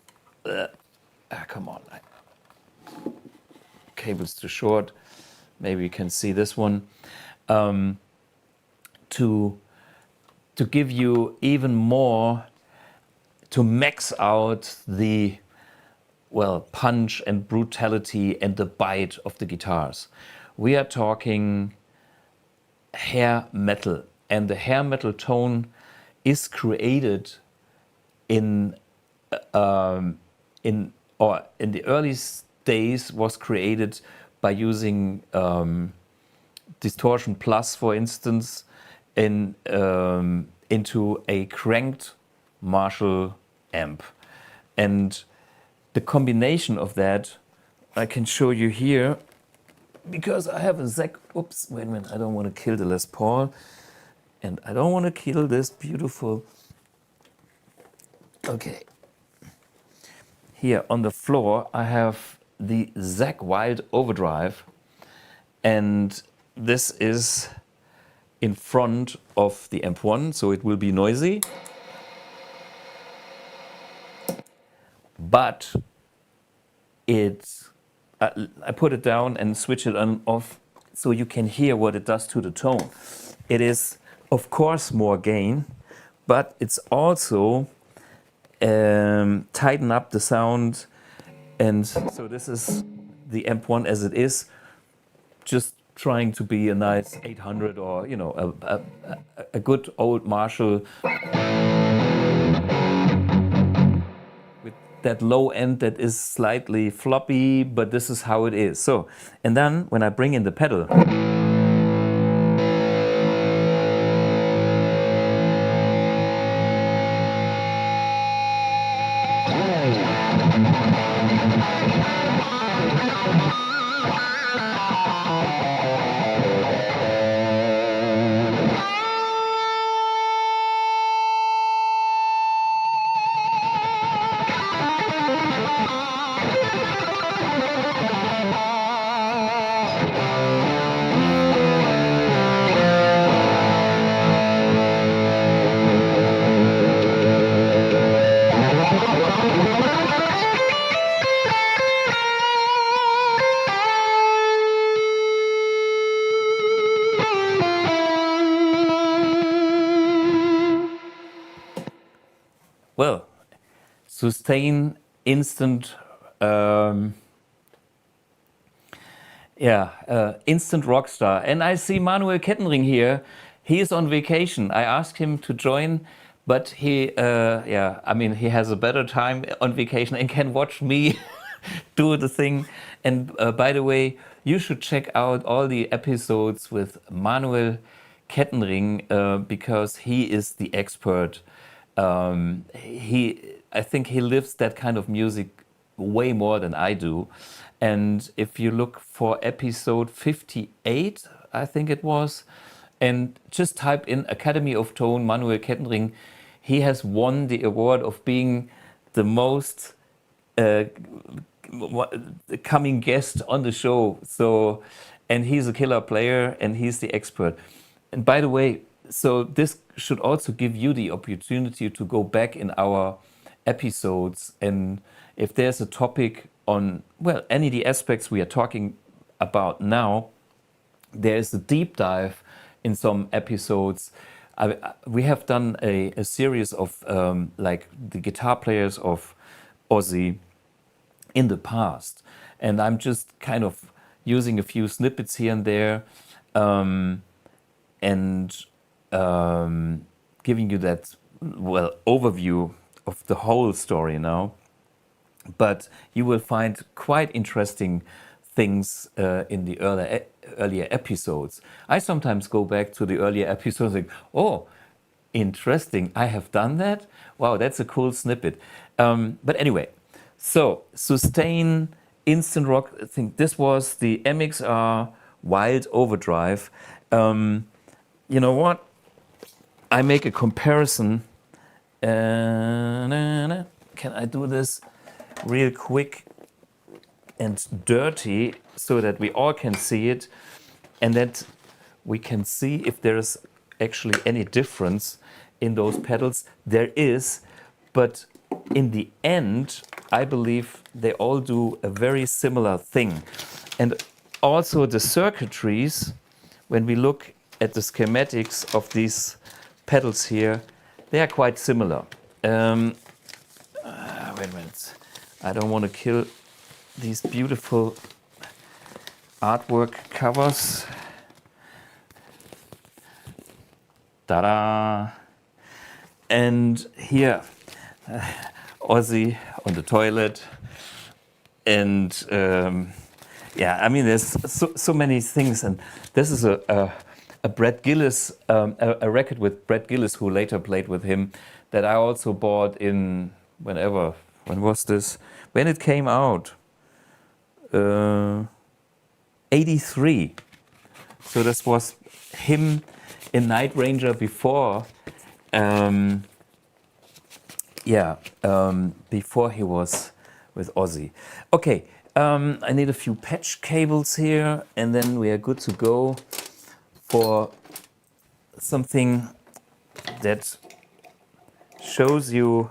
Come on, cable's too short. Maybe you can see this one. To give you even more, to max out the punch and brutality and the bite of the guitars. We are talking hair metal, and the hair metal tone is created in the early days, was created by using Distortion Plus, for instance, into a cranked Marshall amp. And the combination of that I can show you here, because I have a Zakk. Oops, wait a minute, I don't want to kill the Les Paul, and I don't want to kill this beautiful. Okay. Here on the floor I have the Zakk Wylde overdrive, and this is in front of the Amp1, so it will be noisy. But I put it down and switch it on off so you can hear what it does to the tone. It is, of course, more gain, but it's also tighten up the sound. And so this is the Amp1 as it is, just trying to be a nice 800 or a good old Marshall with that low end that is slightly floppy, but this is how it is. So, and then when I bring in the pedal, Well, sustain instant, instant rock star. And I see Manuel Kettenring here. He is on vacation. I asked him to join, but he has a better time on vacation and can watch me do the thing. And by the way, you should check out all the episodes with Manuel Kettenring because he is the expert. I think he lives that kind of music way more than I do. And if you look for episode 58, I think it was, and just type in Academy of Tone Manuel Kettenring, he has won the award of being the most coming guest on the show. So, and he's a killer player and he's the expert. And by the way, so this should also give you the opportunity to go back in our episodes, and if there's a topic on, well, any of the aspects we are talking about now, there's a deep dive in some episodes. We have done a series of like the guitar players of Ozzy in the past, and I'm just kind of using a few snippets here and there, and giving you that, well, overview of the whole story now. But you will find quite interesting things in the earlier episodes. I sometimes go back to the earlier episodes and think, oh, interesting, I have done that? Wow, that's a cool snippet. But anyway, so sustain, instant rock, I think this was the MXR Wylde overdrive. You know what? I make a comparison. Can I do this real quick and dirty so that we all can see it and that we can see if there's actually any difference in those pedals? There is, but in the end, I believe they all do a very similar thing. And also the circuitries, when we look at the schematics of these pedals here, they are quite similar. Wait a minute. I don't want to kill these beautiful artwork covers. Ta-da! And here, Ozzy on the toilet. And yeah, I mean, there's so many things. And this is a Brett Gillis, a record with Brett Gillis, who later played with him, that I also bought in when was this? When it came out, 83. So this was him in Night Ranger before, before he was with Ozzy. Okay, I need a few patch cables here, and then we are good to go for something that shows you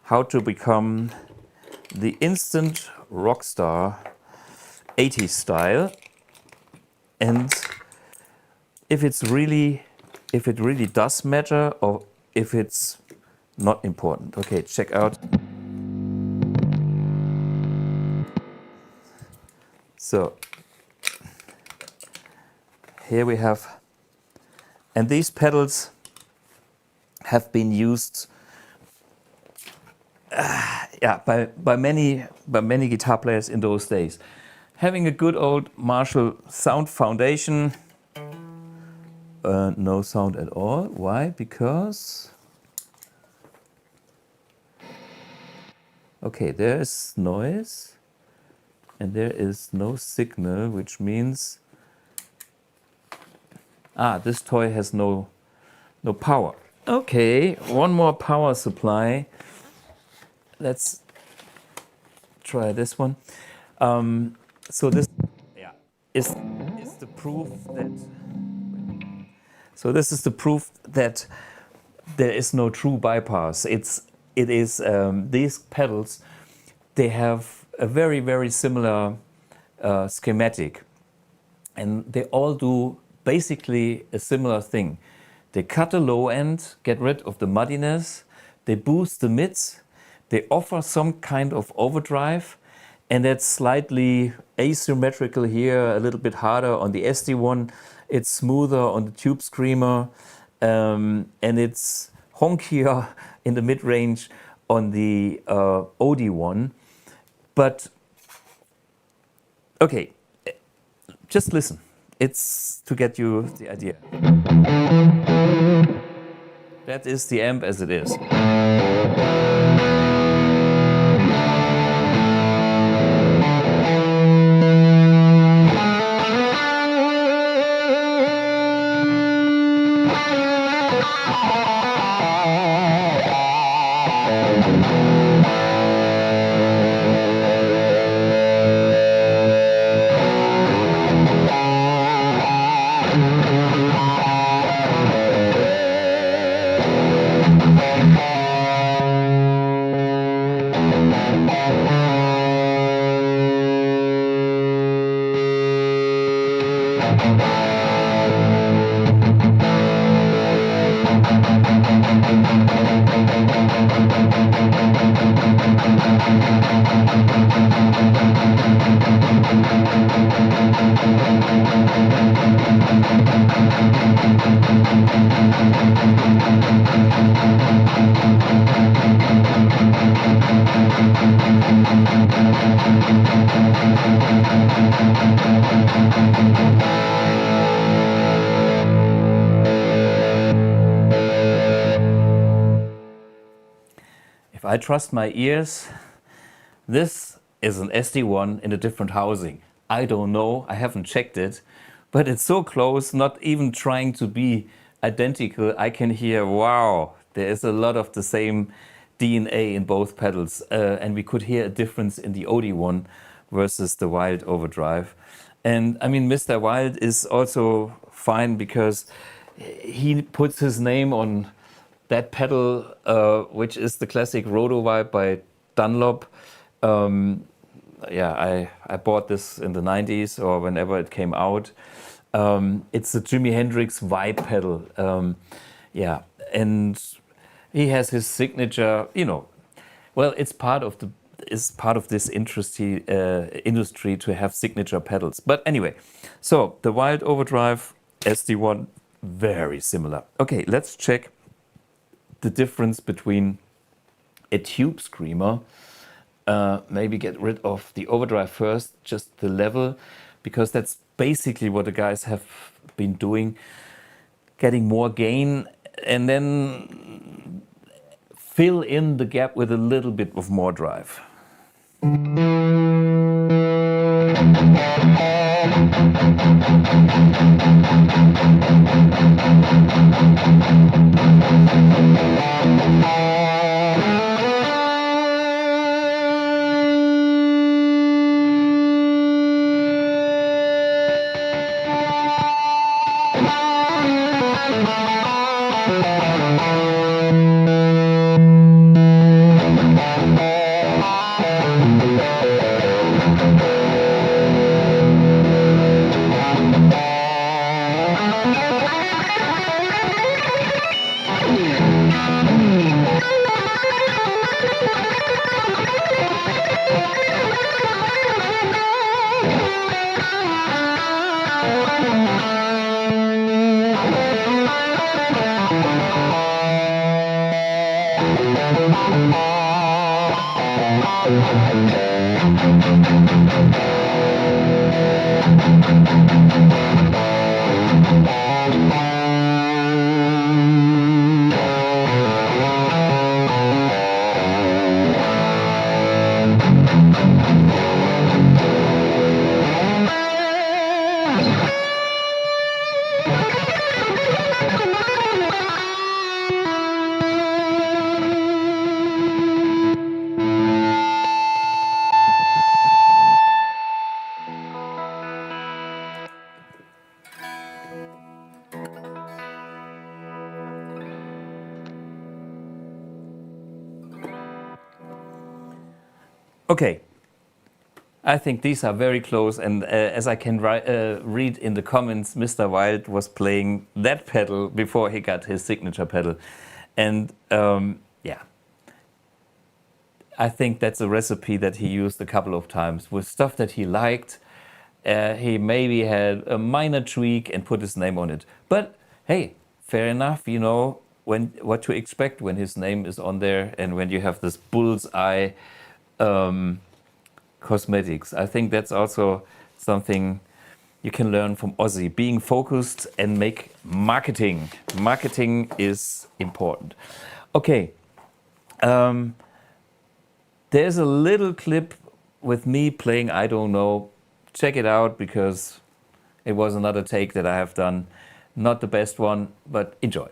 how to become the instant rock star 80s style, and if it really does matter or if it's not important. Okay, check out. So here we have, and these pedals have been used by many guitar players in those days. Having a good old Marshall sound foundation, no sound at all. Why? Because okay, there is noise, and there is no signal, which means this toy has no power. Okay, one more power supply. Let's try this one. So this is the proof that. So this is the proof that there is no true bypass. It is these pedals. They have a very, very similar schematic, and they all do basically a similar thing. They cut the low end, get rid of the muddiness, they boost the mids, they offer some kind of overdrive, and that's slightly asymmetrical here, a little bit harder on the SD1, it's smoother on the Tube Screamer, and it's honkier in the mid-range on the OD1. But, okay, just listen. It's to get you the idea. That is the amp as it is. If I trust my ears, this is an SD1 in a different housing. I don't know, I haven't checked it, but it's so close, not even trying to be identical. I can hear, wow, there is a lot of the same DNA in both pedals, and we could hear a difference in the OD1 versus the Wylde overdrive. And I mean, Mr. Wylde is also fine because he puts his name on that pedal, which is the classic Roto Vibe by Dunlop. Yeah, I bought this in the 90s or whenever it came out. It's the Jimi Hendrix vibe pedal. Yeah, and he has his signature, you know, well, it's part of this industry to have signature pedals. But anyway, so the Wylde overdrive, SD1, very similar. Okay, let's check the difference between a Tube Screamer. Maybe get rid of the overdrive first, just the level, because that's basically what the guys have been doing, getting more gain and then fill in the gap with a little bit of more drive. Okay. I think these are very close, and as I can read in the comments, Mr. Wylde was playing that pedal before he got his signature pedal. And yeah, I think that's a recipe that he used a couple of times with stuff that he liked. He maybe had a minor tweak and put his name on it. But hey, fair enough, you know, what to expect when his name is on there and when you have this bullseye cosmetics. I think that's also something you can learn from Ozzy. Being focused and make marketing. Marketing is important. Okay. There's a little clip with me playing I Don't Know. Check it out because it was another take that I have done. Not the best one, but enjoy.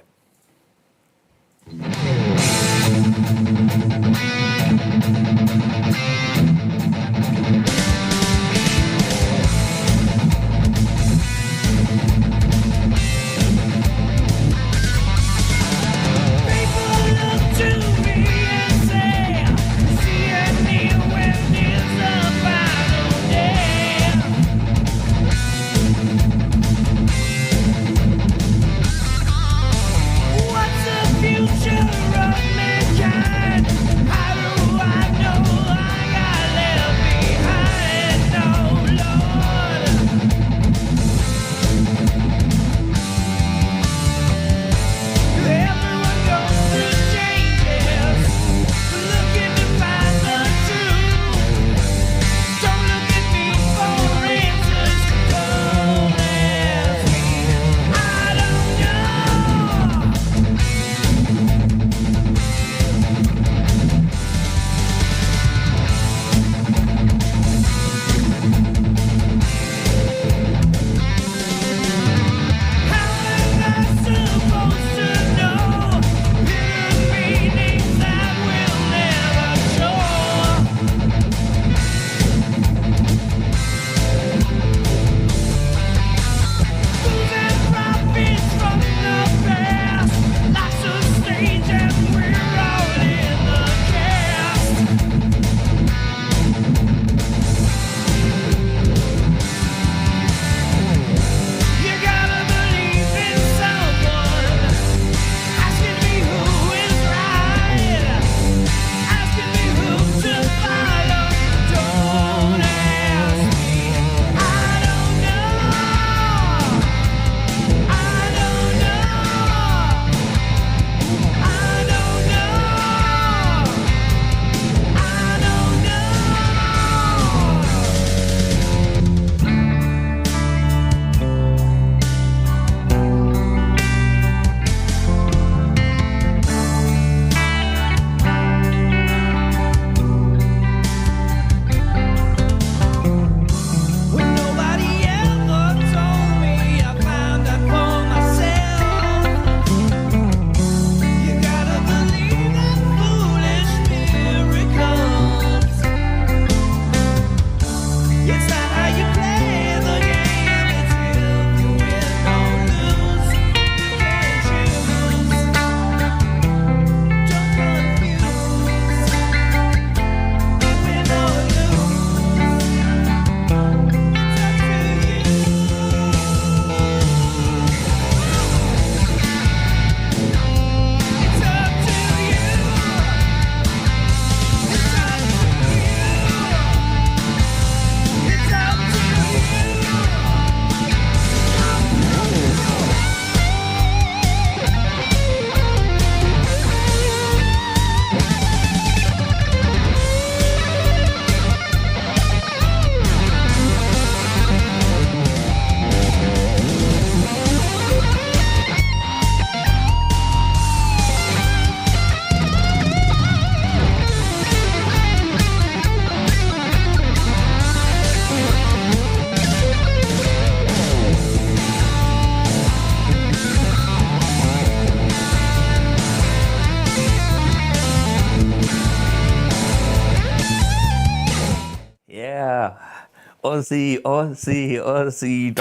Ozzy, Ozzy, Ozzy.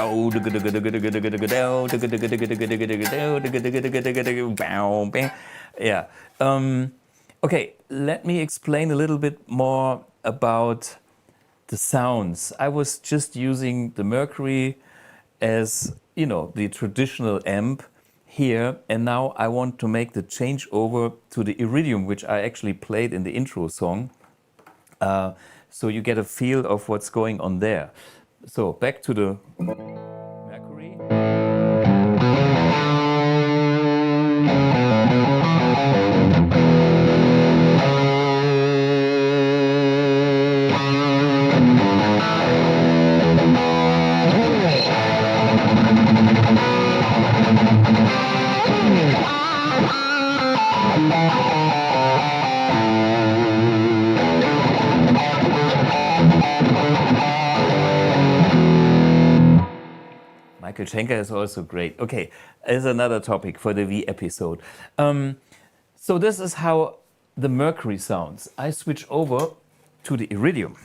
Yeah. Okay, let me explain a little bit more about the sounds. I was just using the Mercury as, you know, the traditional amp here, and now I want to make the change over to the Iridium, which I actually played in the intro song. So you get a feel of what's going on there. So back to the Mercury. Michael Schenker is also great. Okay, is another topic for the V episode. So this is how the Mercury sounds. I switch over to the Iridium.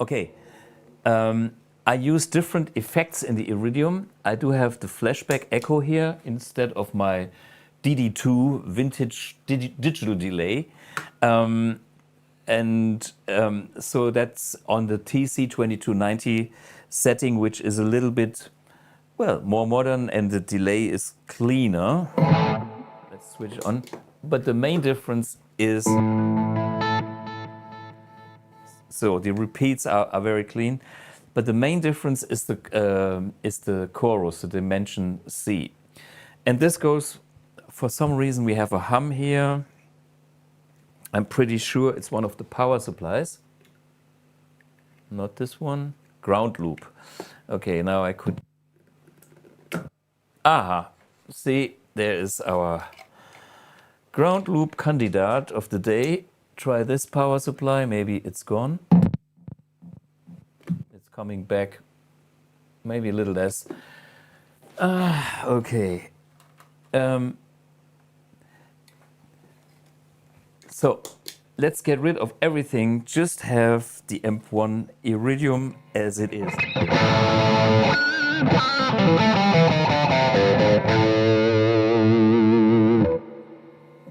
Okay. I use different effects in the Iridium. I do have the flashback echo here instead of my DD2 vintage digital delay. So that's on the TC2290 setting, which is a little bit, well, more modern, and the delay is cleaner. Let's switch on. But the main difference is, so the repeats are very clean. But the main difference is the chorus, the dimension C. And this goes, for some reason we have a hum here. I'm pretty sure it's one of the power supplies. Not this one. Ground loop. Okay, now I could... Aha! See, there is our ground loop candidate of the day. Try this power supply, maybe it's gone. Coming back, maybe a little less. Okay. So let's get rid of everything. Just have the Amp1 Iridium as it is.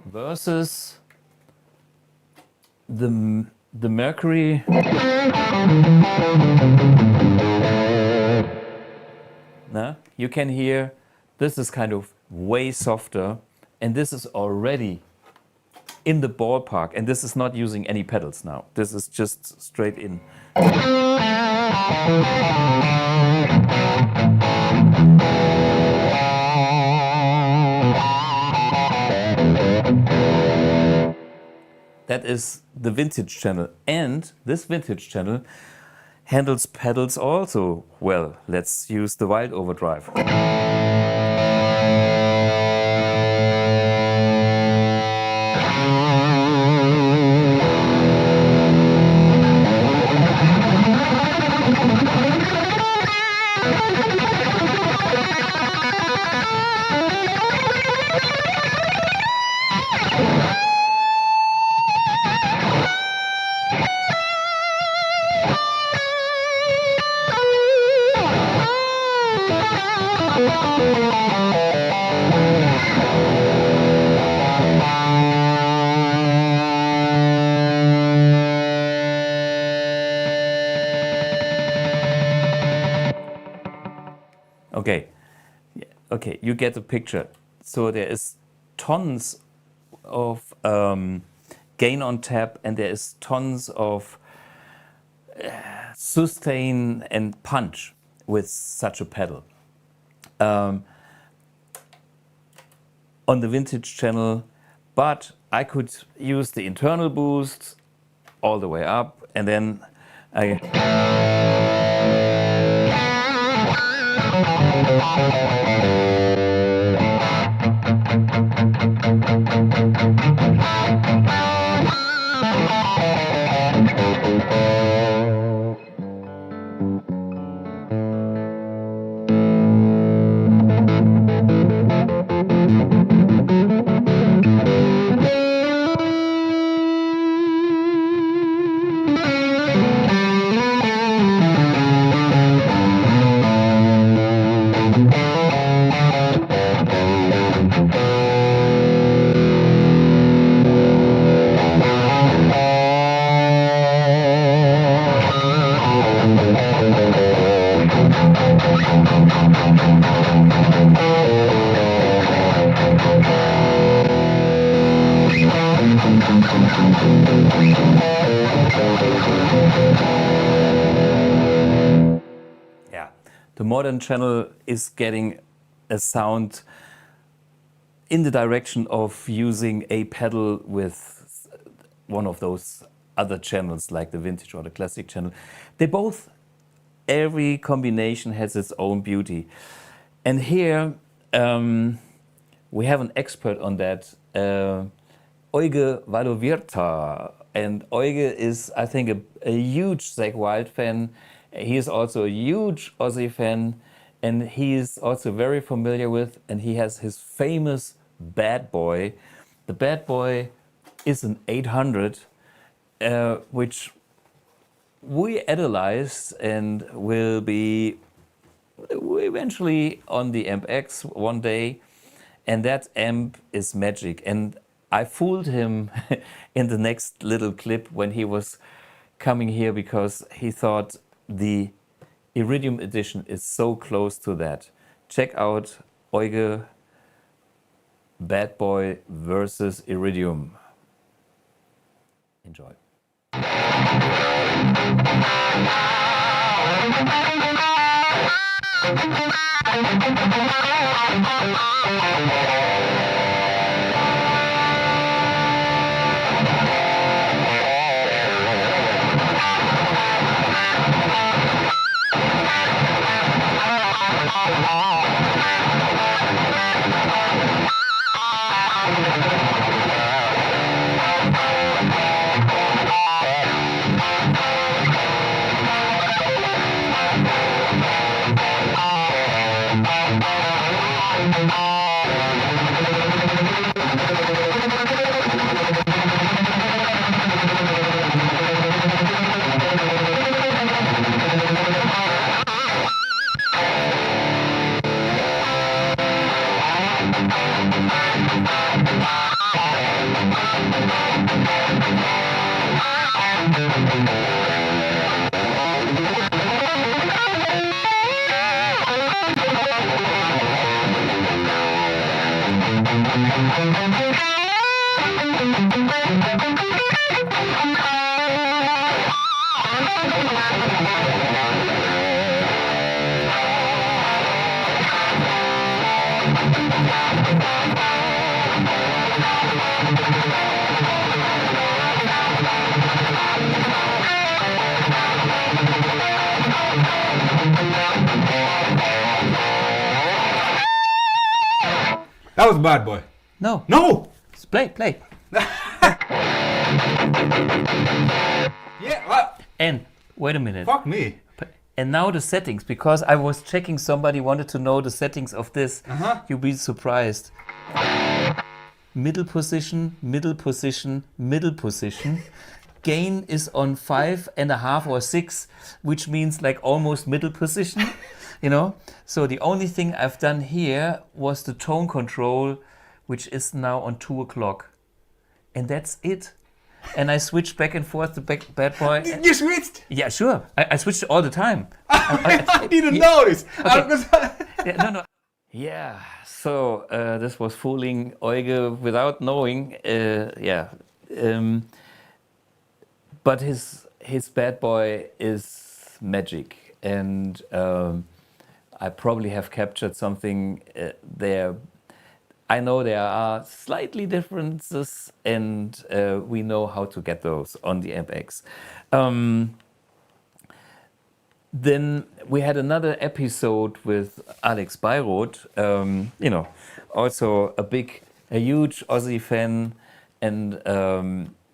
Versus the Mercury. Now you can hear this is kind of way softer, and this is already in the ballpark, and this is not using any pedals now. This is just straight in. That is the vintage channel, and this vintage channel handles pedals also well. Let's use the Wylde overdrive. Okay, you get the picture. So there is tons of gain on tap, and there is tons of sustain and punch with such a pedal. On the vintage channel, but I could use the internal boost all the way up, and then modern channel is getting a sound in the direction of using a pedal with one of those other channels like the vintage or the classic channel. They both, every combination has its own beauty. And here we have an expert on that, Euge Vadovirta. And Euge is, I think, a huge Zakk Wylde fan. He is also a huge Ozzy fan, and he is also very familiar with, and he has his famous Bad Boy. The Bad Boy is an 800, which we idolized and will be eventually on the Amp X one day. And that amp is magic. And I fooled him in the next little clip when he was coming here because he thought the Iridium edition is so close to that. Check out Euge Bad Boy versus Iridium. Enjoy. That was Bad Boy. No. No! Play. Yeah, what? And wait a minute. Fuck me. And now the settings, because I was checking, somebody wanted to know the settings of this. You'll be surprised. Middle position, middle position, middle position. Gain is on 5.5 or 6, which means like almost middle position, you know? So the only thing I've done here was the tone control, which is now on 2 o'clock. And that's it. And I switched back and forth to Bad Boy. You switched? Yeah, sure. I switched all the time. I didn't notice. Okay. No. Yeah, so this was fooling Euge without knowing. But his Bad Boy is magic. And I probably have captured something there. I know there are slightly differences, and we know how to get those on the Amp X. Then we had another episode with Alex Beirut, you know, also a huge Ozzy fan, and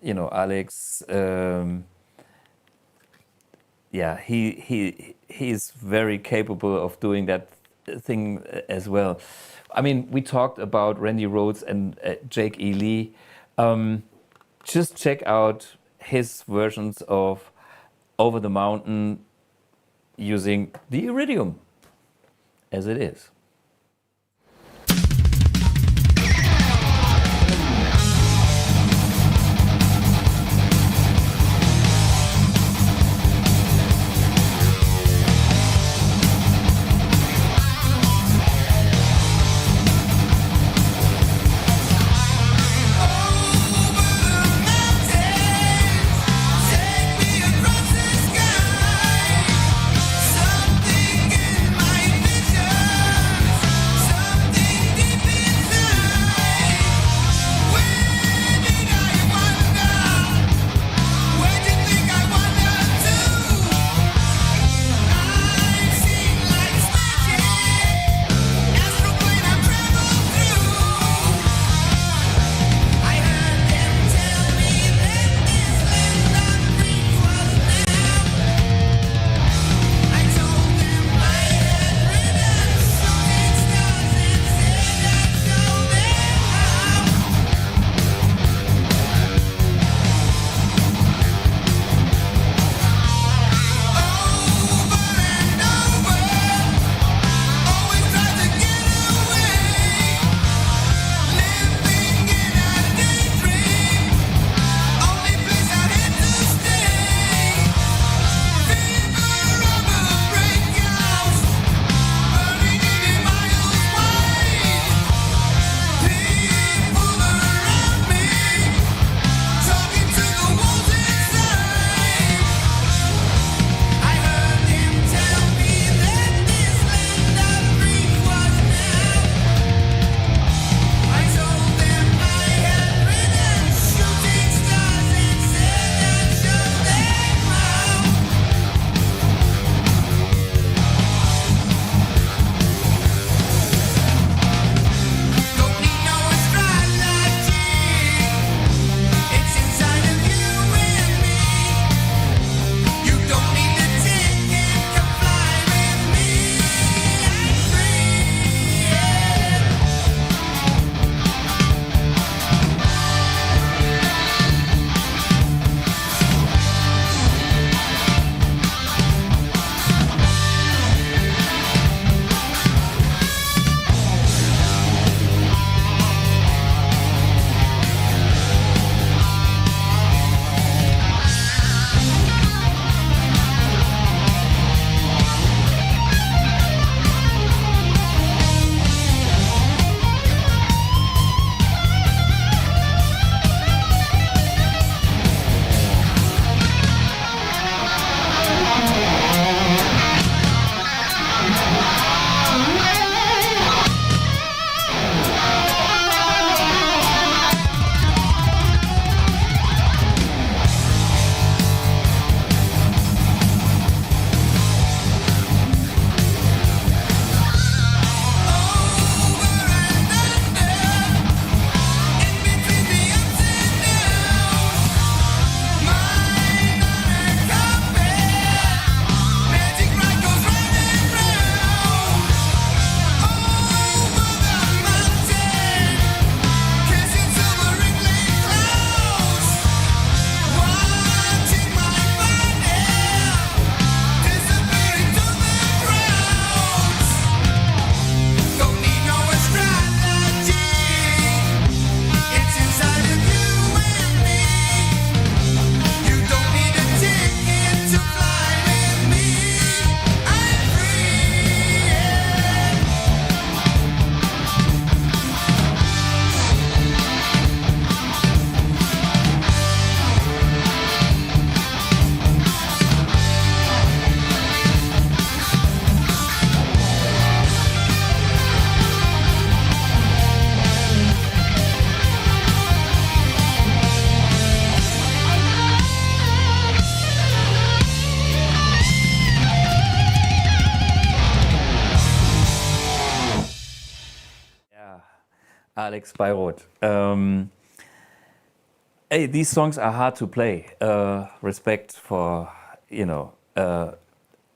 you know, Alex, he's very capable of doing that thing as well. I mean, we talked about Randy Rhoads and Jake E. Lee. Just check out his versions of Over the Mountain using the Iridium as it is. Something in my Alex by Rhoads. Hey, these songs are hard to play. Respect for,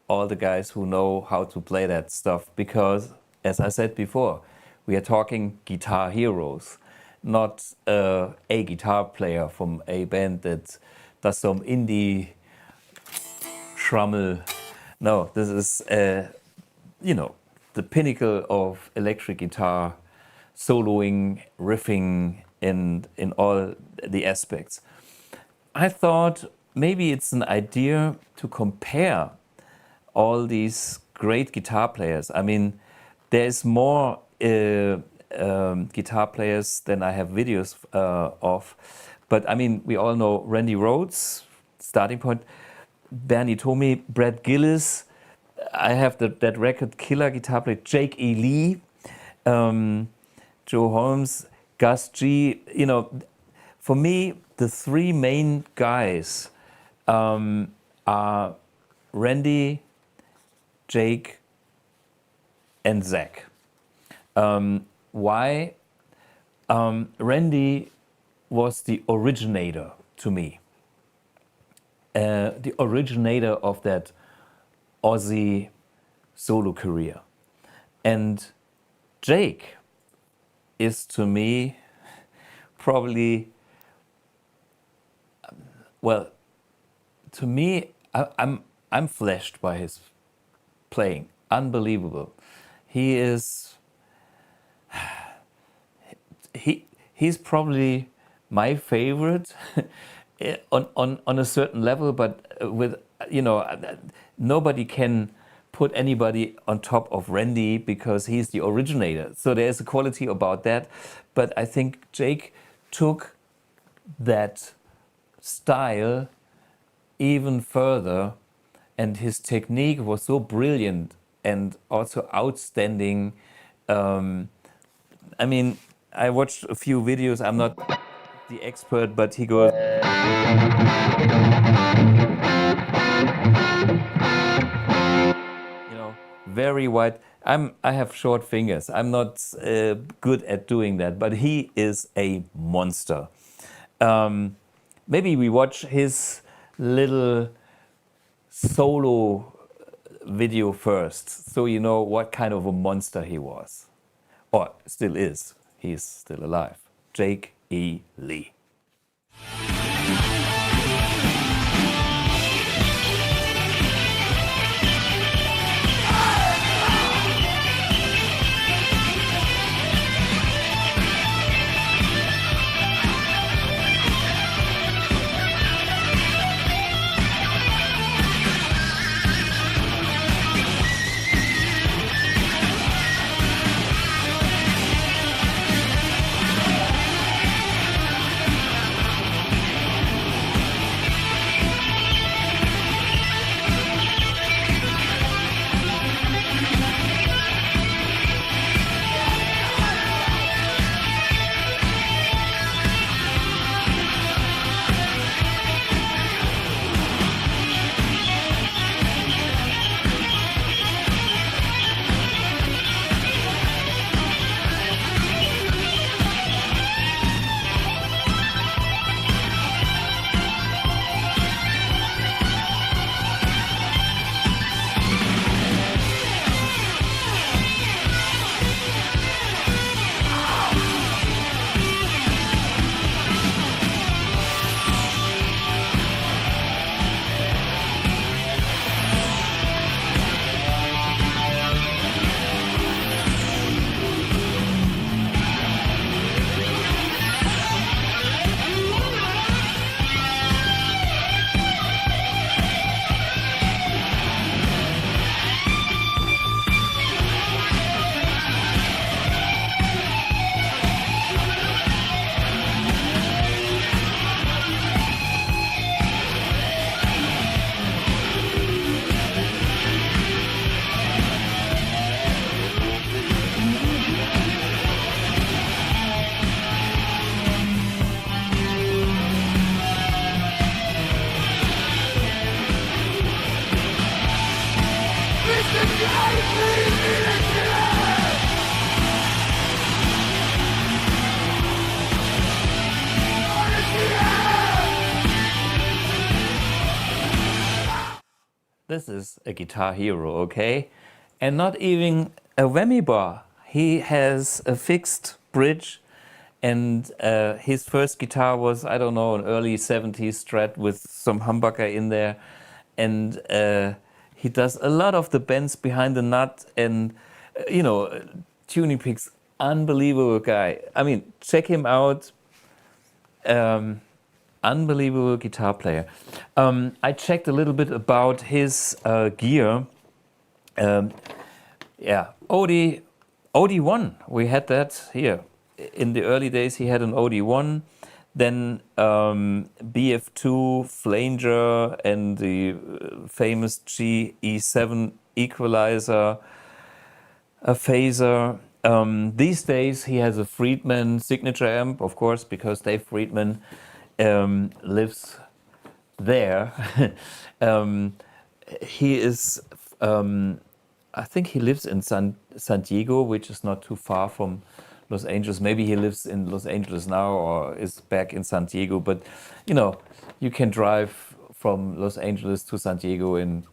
all the guys who know how to play that stuff, because, as I said before, we are talking guitar heroes, not a guitar player from a band that does some indie schrummel. No, this is, the pinnacle of electric guitar, soloing, riffing, in all the aspects. I thought maybe it's an idea to compare all these great guitar players. I mean, there's more guitar players than I have videos of. But I mean, we all know Randy Rhoads, starting point, Bernie Tommy, Brad Gillis. I have that record killer guitar player, Jake E. Lee, Joe Holmes, Gus G. For me, the three main guys are Randy, Jake, and Zakk. Why? Randy was the originator to me. The originator of that Ozzy solo career. And Jake is to me probably, well, to me, I'm flashed by his playing. Unbelievable. He is, he's probably my favorite on a certain level, but with, nobody can put anybody on top of Randy because he's the originator. So there's a quality about that. But I think Jake took that style even further, and his technique was so brilliant and also outstanding. I mean, I watched a few videos. I'm not the expert, but he goes, very wide. I have short fingers. I'm not good at doing that, but he is a monster. Maybe we watch his little solo video first, so you know what kind of a monster he was, or still is. He's still alive. Jake E. Lee. this is a guitar hero, okay? And not even a whammy bar. He has a fixed bridge, and his first guitar was, I don't know, an early 70s Strat with some humbucker in there. And he does a lot of the bends behind the nut and, tuning picks. Unbelievable guy. I mean, check him out. Unbelievable guitar player. I checked a little bit about his gear. OD1, we had that here. In the early days, he had an OD1, then BF2 flanger and the famous GE7 equalizer, a phaser. These days, he has a Friedman signature amp, of course, because Dave Friedman lives there. He is, I think he lives in San Diego, which is not too far from Los Angeles. Maybe he lives in Los Angeles now or is back in San Diego. But, you can drive from Los Angeles to San Diego in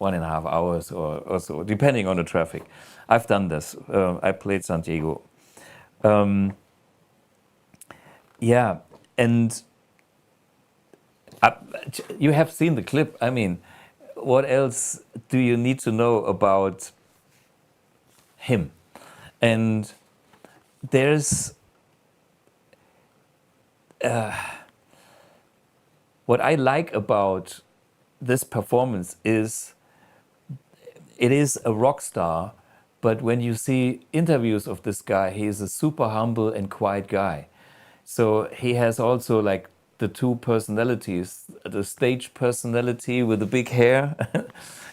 1.5 hours or so, depending on the traffic. I've done this. I played San Diego. And you have seen the clip. I mean, what else do you need to know about him? And there's what I like about this performance is it is a rock star, but when you see interviews of this guy, he is a super humble and quiet guy. So he has also like the two personalities, the stage personality with the big hair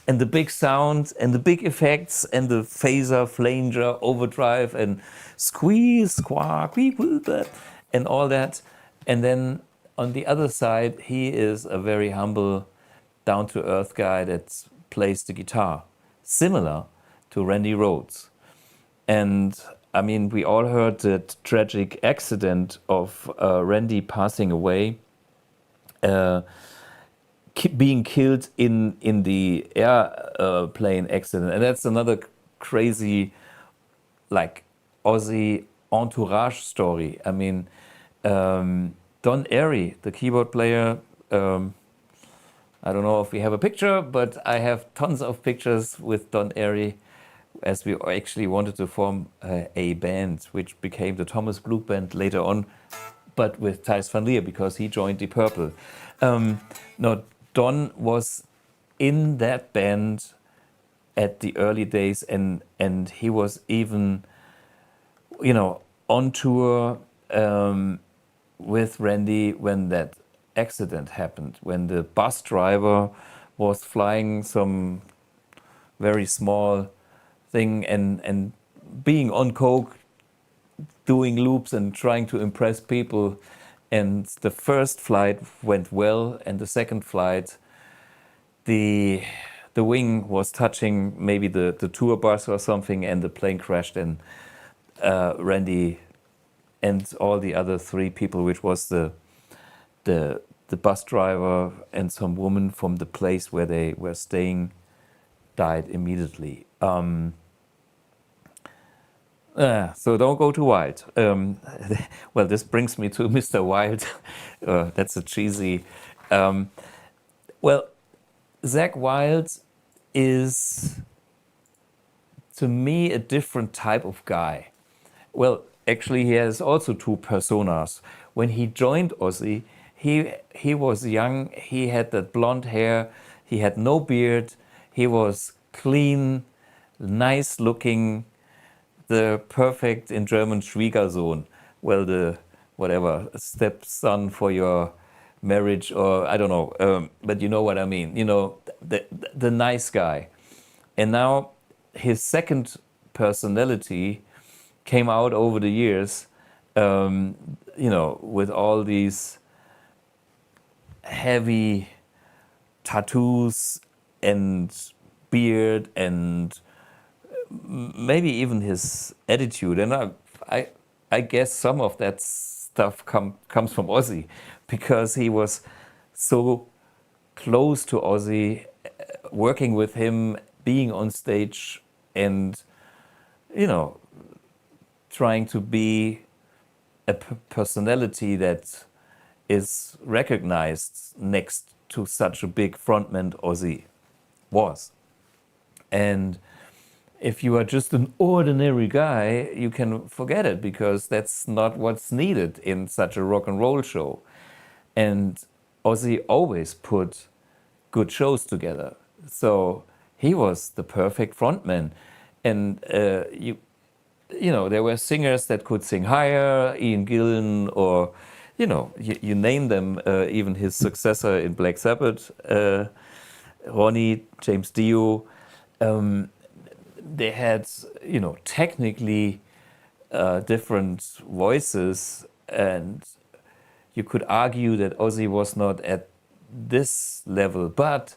and the big sound and the big effects and the phaser, flanger, overdrive and squeeze, squawk, and all that. And then on the other side, he is a very humble, down-to-earth guy that plays the guitar, similar to Randy Rhoads. And I mean, we all heard that tragic accident of Randy passing away, being killed in the airplane accident. And that's another crazy, like, Ozzy entourage story. I mean, Don Airey, the keyboard player, I don't know if we have a picture, but I have tons of pictures with Don Airey, as we actually wanted to form a band, which became the Thomas Blue Band later on, but with Thijs van Lier, because he joined Deep Purple. No, Don was in that band at the early days, and he was even, on tour with Randy when that accident happened, when the bus driver was flying some very small thing and being on coke, doing loops and trying to impress people. And the first flight went well, and the second flight, the wing was touching maybe the tour bus or something, and the plane crashed, and Randy and all the other 3 people, which was the bus driver and some woman from the place where they were staying, died immediately. So don't go too wild. Well, this brings me to Mr. Wylde. That's a cheesy. Well, Zakk Wylde is, to me, a different type of guy. Well, actually, he has also 2 personas. When he joined Ozzy, he was young. He had that blonde hair. He had no beard. He was clean, nice looking. The perfect, in German, Schwiegersohn. Well, the whatever, stepson for your marriage, or I don't know, but you know what I mean. The nice guy. And now his second personality came out over the years, with all these heavy tattoos and beard and maybe even his attitude. And I guess some of that stuff comes from Ozzy, because he was so close to Ozzy working with him, being on stage, and trying to be a personality that is recognized next to such a big frontman Ozzy was. And if you are just an ordinary guy, you can forget it, because that's not what's needed in such a rock and roll show. And Ozzy always put good shows together. So he was the perfect frontman. And there were singers that could sing higher, Ian Gillan, or you name them, even his successor in Black Sabbath, Ronnie, James Dio. They had, technically different voices, and you could argue that Ozzy was not at this level, but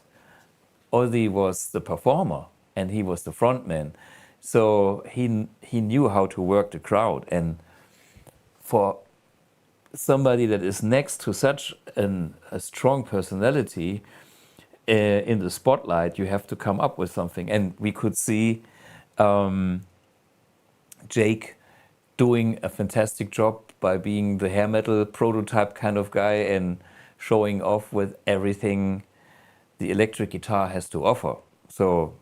Ozzy was the performer and he was the frontman. So he knew how to work the crowd. And for somebody that is next to such a strong personality in the spotlight, you have to come up with something. And we could see Jake doing a fantastic job by being the hair metal prototype kind of guy and showing off with everything the electric guitar has to offer. So,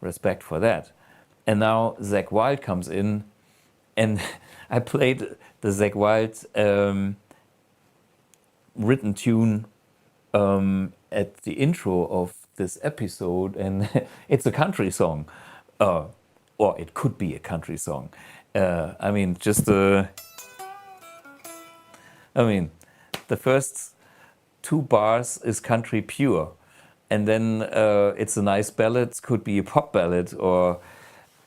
respect for that. And now Zakk Wylde comes in, and I played the Zakk Wylde written tune at the intro of this episode, and it's a country song, or it could be a country song. The first 2 bars is country pure, and then it's a nice ballad, could be a pop ballad,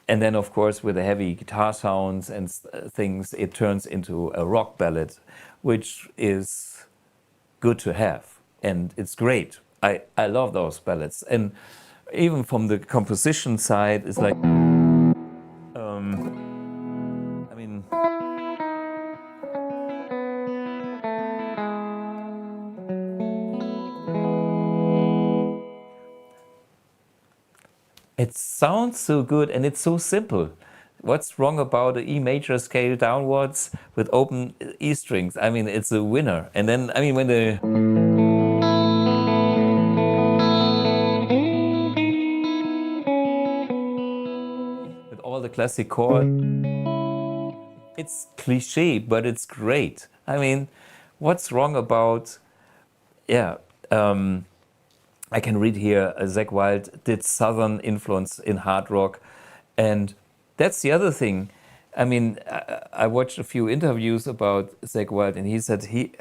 and then of course with the heavy guitar sounds and things, it turns into a rock ballad, which is good to have, and it's great. I love those ballads, and even from the composition side, it's like, it sounds so good and it's so simple. What's wrong about the E major scale downwards with open E strings? It's a winner. And then, when with all the classic chord, it's cliche, but it's great. What's wrong about, I can read here, Zakk Wylde did Southern influence in hard rock. And that's the other thing. I watched a few interviews about Zakk Wylde, and he said he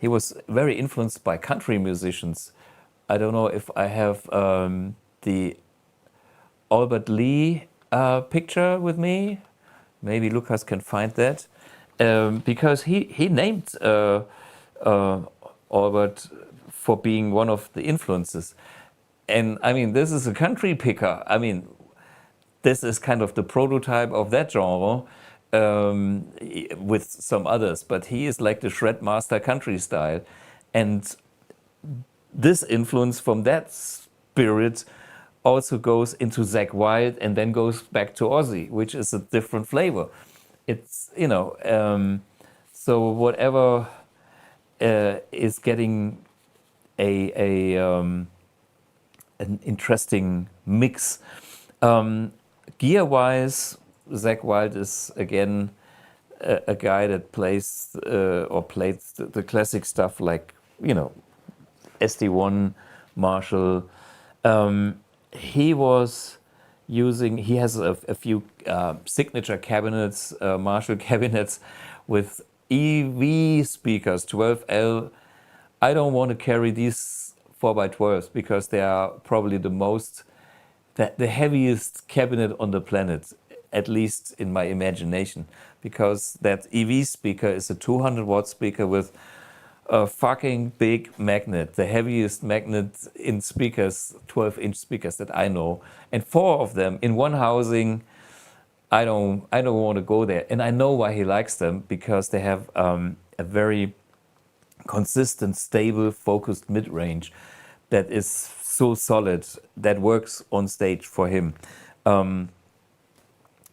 was very influenced by country musicians. I don't know if I have the Albert Lee picture with me. Maybe Lucas can find that. Because he named Albert for being one of the influences. And this is a country picker. This is kind of the prototype of that genre, with some others, but he is like the shred master country style. And this influence from that spirit also goes into Zakk Wylde and then goes back to Ozzy, which is a different flavor. It's, so whatever is getting an interesting mix. Gear-wise, Zakk Wylde is again a guy that plays or played the classic stuff like SD1, Marshall. He has a few signature cabinets, Marshall cabinets with EV speakers, 12L. I don't want to carry these 4x12s because they are probably the heaviest cabinet on the planet, at least in my imagination, because that EV speaker is a 200 watt speaker with a fucking big magnet, the heaviest magnet in speakers, 12-inch speakers that I know, and 4 of them in one housing. I don't want to go there, and I know why he likes them, because they have a very consistent, stable, focused mid-range that is so solid, that works on stage for him.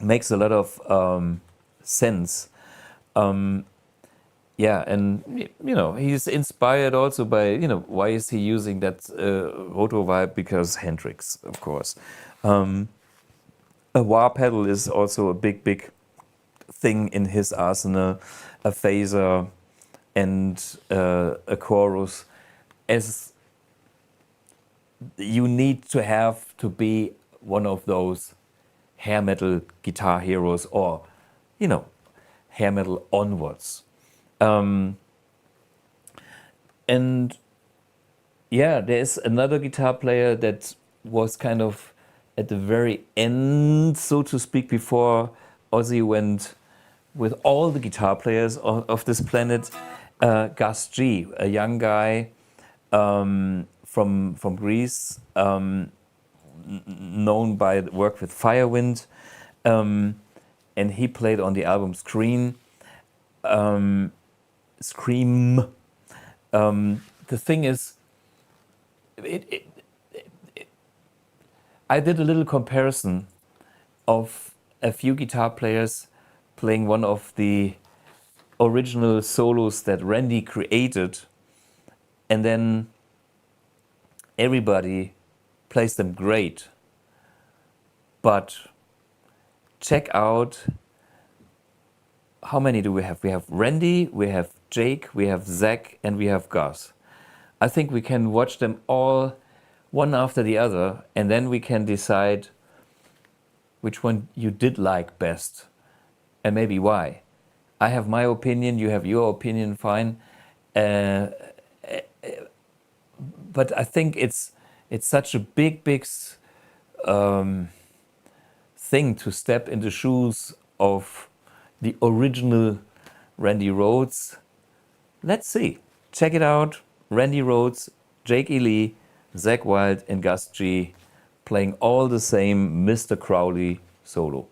Makes a lot of sense. Yeah, and you know, he's inspired also by, you know, why is he using that roto vibe? Because Hendrix, of course. A wah pedal is also a big thing in his arsenal, a phaser and a chorus, as you need to have to be one of those hair metal guitar heroes, or, you know, hair metal onwards. And yeah, there's another guitar player that was kind of at the very end, so to speak, before Ozzy went with all the guitar players of this planet, Gus G, a young guy from Greece, known by work with Firewind, and he played on the album Scream. The thing is, I did a little comparison of a few guitar players playing one of the original solos that Randy created, and then everybody plays them great. But check out, how many do we have? We have Randy, we have Jake, we have Zakk, and we have Gus. I think we can watch them all one after the other, and then we can decide which one you did like best, and maybe why. I have my opinion, you have your opinion, fine. But I think it's such a big thing to step in the shoes of the original Randy Rhoads. Let's see. Check it out. Randy Rhoads, Jake E. Lee, Zakk Wylde and Gus G playing all the same Mr. Crowley solo.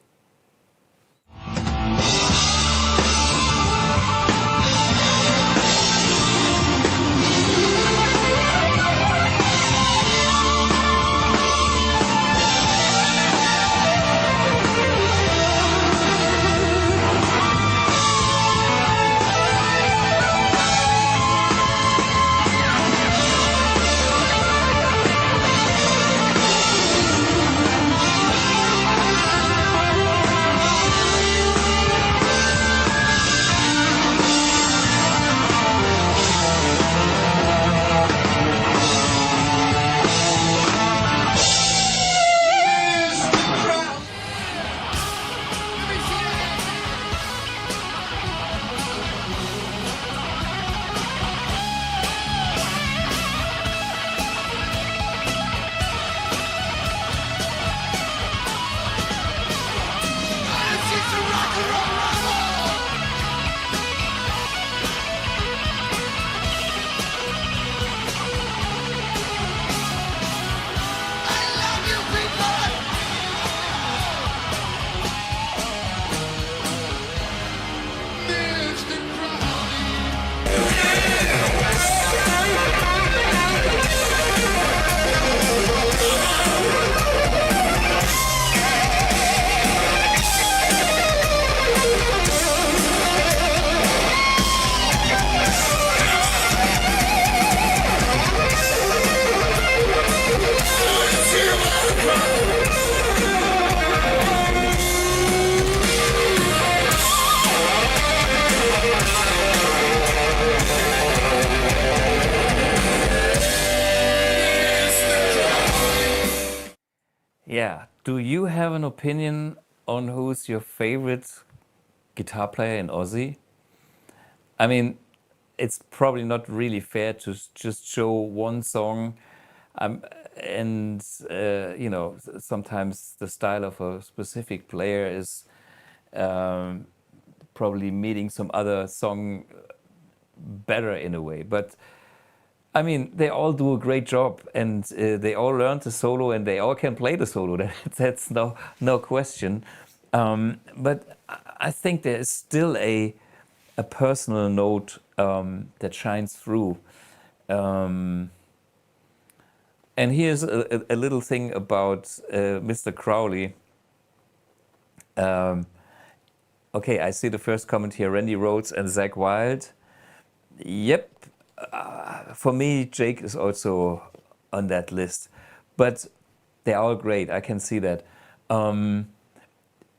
Yeah, do you have an opinion on who's your favorite guitar player in Ozzy? I mean, it's probably not really fair to just show one song, and you know, sometimes the style of a specific player is probably meeting some other song better in a way. But I mean, they all do a great job, and they all learned the solo, and they all can play the solo. That's no question. But I think there is still a personal note that shines through. And here's a little thing about Mr. Crowley. Okay, I see the first comment here, Randy Rhoads and Zakk Wylde. Yep, for me, Jake is also on that list. But they're all great, I can see that.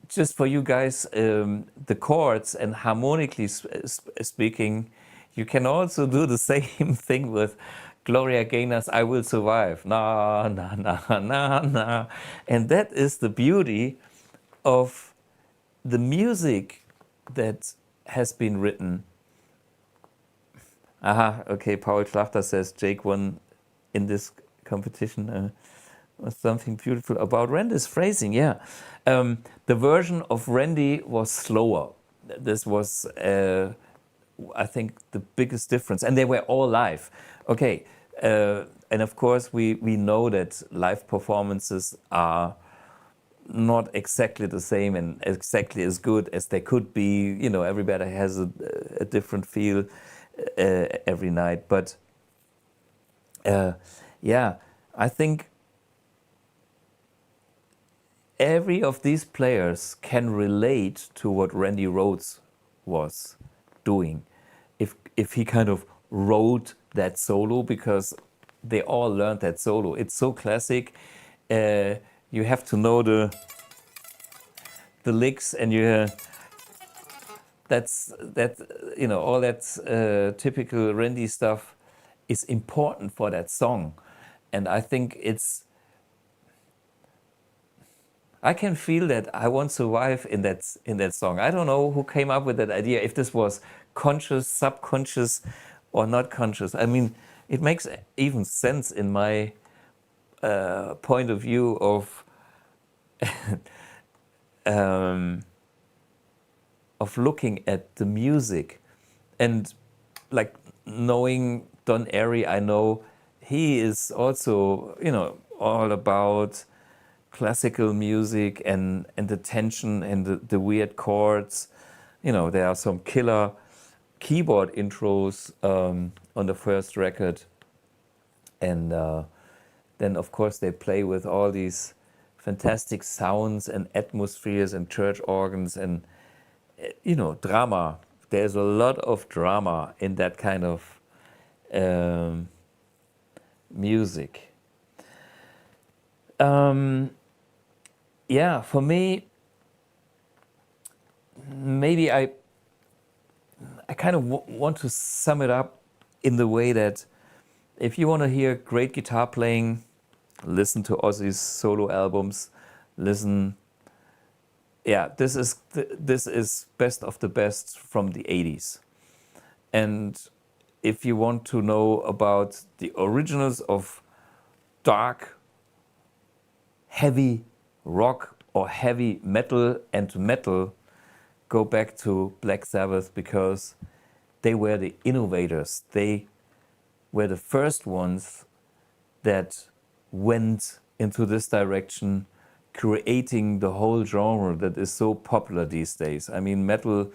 Just for you guys, the chords and harmonically speaking, you can also do the same thing with Gloria Gaynor's I Will Survive. Na, na, na, na, na. And that is the beauty of the music that has been written. Aha, okay, Paul Schlachter says Jake won in this competition. Was something beautiful about Randy's phrasing, yeah. The version of Randy was slower. This was, I think, the biggest difference. And they were all live. Okay, and of course we know that live performances are not exactly the same and exactly as good as they could be. You know, everybody has a different feel every night. But yeah, I think every of these players can relate to what Randy Rhoads was doing. If he kind of wrote that solo, because they all learned that solo. It's so classic. You have to know the licks, and all that typical Randy stuff is important for that song. And I think I can feel that I Won't Survive in that song. I don't know who came up with that idea, if this was conscious, subconscious, or not conscious. I mean, it makes even sense in my point of view of looking at the music. And like knowing Don Airey, I know he is also, all about classical music and the tension and the weird chords. There are some killer keyboard intros on the first record. And then, of course, they play with all these fantastic sounds and atmospheres and church organs and, drama. There's a lot of drama in that kind of music. Yeah, for me, maybe I kind of want to sum it up in the way that if you want to hear great guitar playing, listen to Ozzy's solo albums, listen. Yeah, this is best of the best from the 80s. And if you want to know about the originals of dark, heavy rock or heavy metal and metal, go back to Black Sabbath, because they were the innovators. They were the first ones that went into this direction, creating the whole genre that is so popular these days. I mean, metal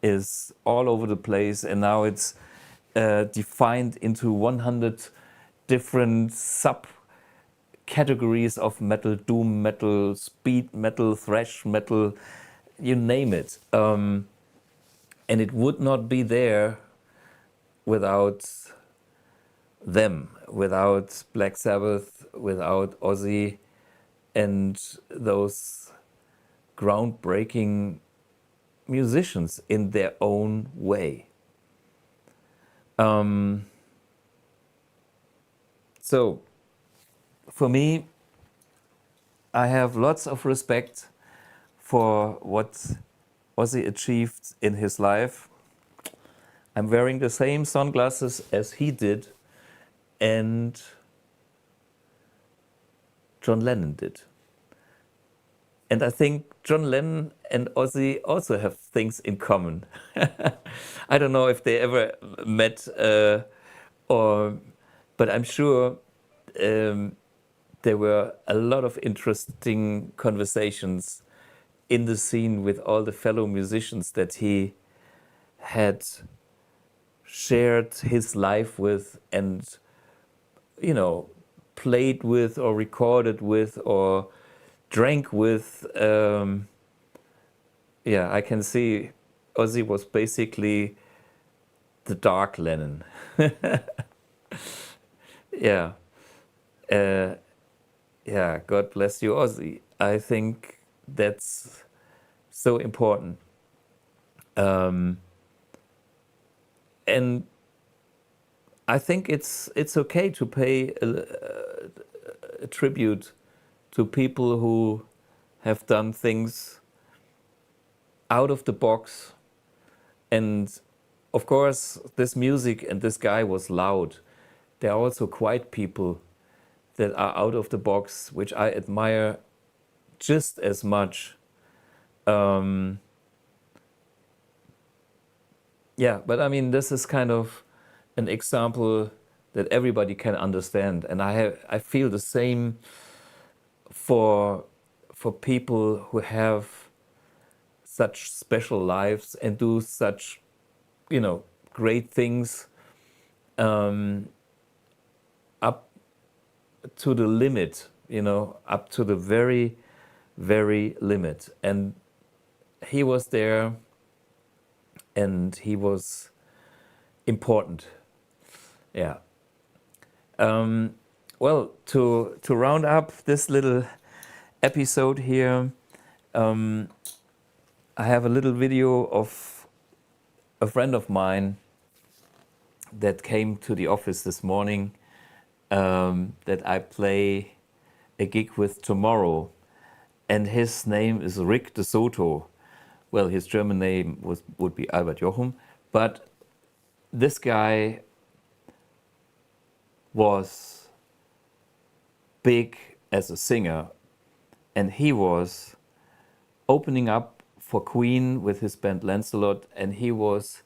is all over the place, and now it's defined into 100 different subcategories of metal: doom metal, speed metal, thrash metal, you name it. And it would not be there without them, without Black Sabbath, without Ozzy, and those groundbreaking musicians in their own way. So, for me, I have lots of respect for what Ozzy achieved in his life. I'm wearing the same sunglasses as he did, and John Lennon did. And I think John Lennon and Ozzy also have things in common. I don't know if they ever met, but I'm sure there were a lot of interesting conversations in the scene with all the fellow musicians that he had shared his life with and, you know, played with or recorded with or drank with. Yeah, I can see Ozzy was basically the dark Lennon. Yeah. Yeah, God bless you, Ozzy. I think that's so important. And I think it's okay to pay a tribute to people who have done things out of the box. And of course, this music and this guy was loud. There are also quiet people that are out of the box, which I admire just as much. Yeah, but I mean, this is kind of an example that everybody can understand, and I feel the same for people who have such special lives and do such, you know, great things up to the limit, you know, up to the very, very limit. And he was there, and he was important. Yeah. Well, to round up this little episode here, I have a little video of a friend of mine that came to the office this morning, that I play a gig with tomorrow, and his name is Rick De Soto. Well, his German name would be Albert Jochum, but this guy was big as a singer, and he was opening up for Queen with his band Lancelot, and he was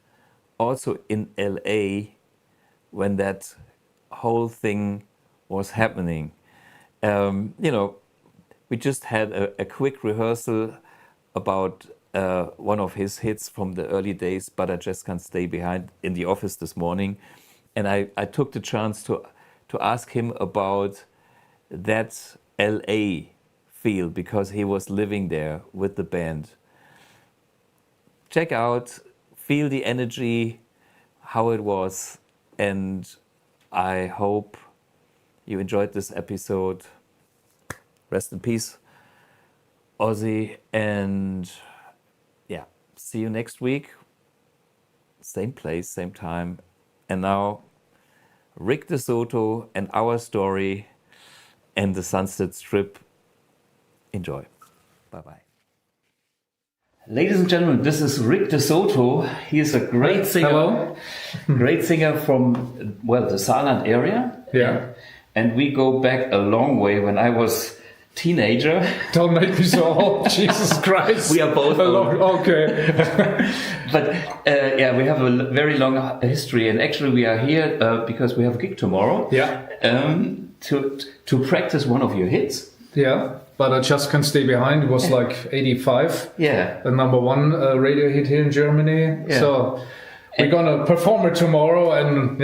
also in LA when that whole thing was happening. You know, we just had a quick rehearsal about one of his hits from the early days, But I Just Can't Stay Behind, in the office this morning. And I took the chance to ask him about that LA feel, because he was living there with the band. Check out, feel the energy, how it was, and I hope you enjoyed this episode. Rest in peace, Ozzy, and yeah, see you next week. Same place, same time. And now, Rick De Soto and our story and the Sunset Strip. Enjoy. Bye-bye. Ladies and gentlemen, this is Rick De Soto. He is a great singer. Hello. Great singer from, well, the Saarland area. Yeah. And we go back a long way. When I was teenager. Don't make me so old. Jesus Christ. We are both old. Okay. But yeah, we have a very long history, and actually we are here because we have a gig tomorrow. Yeah. To practice one of your hits. Yeah, But I Just Can't Stay Behind. It was like 85. Yeah. The #1 radio hit here in Germany. Yeah. So we're gonna perform it tomorrow, and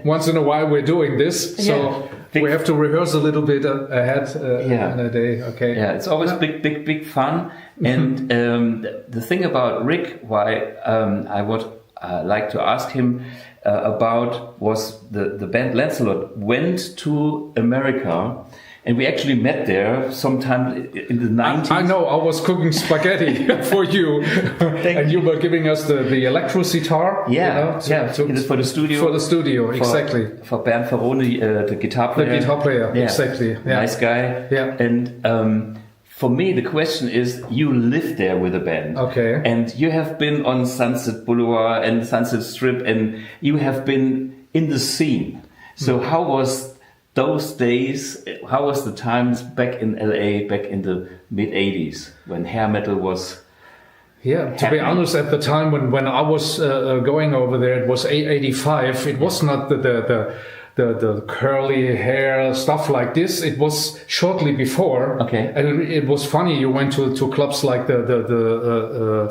once in a while we're doing this. So we have to rehearse a little bit ahead in a day. Okay. Yeah, it's always big fun. And the thing about Rick, why I would like to ask him about, was the band Lancelot went to America. And we actually met there sometime in the 90s. I know, I was cooking spaghetti for you. And you were giving us the electro sitar. Yeah, for the studio. For the studio, exactly. For Bernd Ferroni, the guitar player. The guitar player, exactly. Yeah. Nice guy. Yeah. And for me, the question is, you live there with a band. Okay. And you have been on Sunset Boulevard and Sunset Strip, and you have been in the scene. So how was those days, how was the times back in LA, back in the mid-80s, when hair metal was to be honest, at the time when I was going over there, it was 85. It was not the curly hair stuff like this. It was shortly before. Okay. And it was funny, you went to clubs like the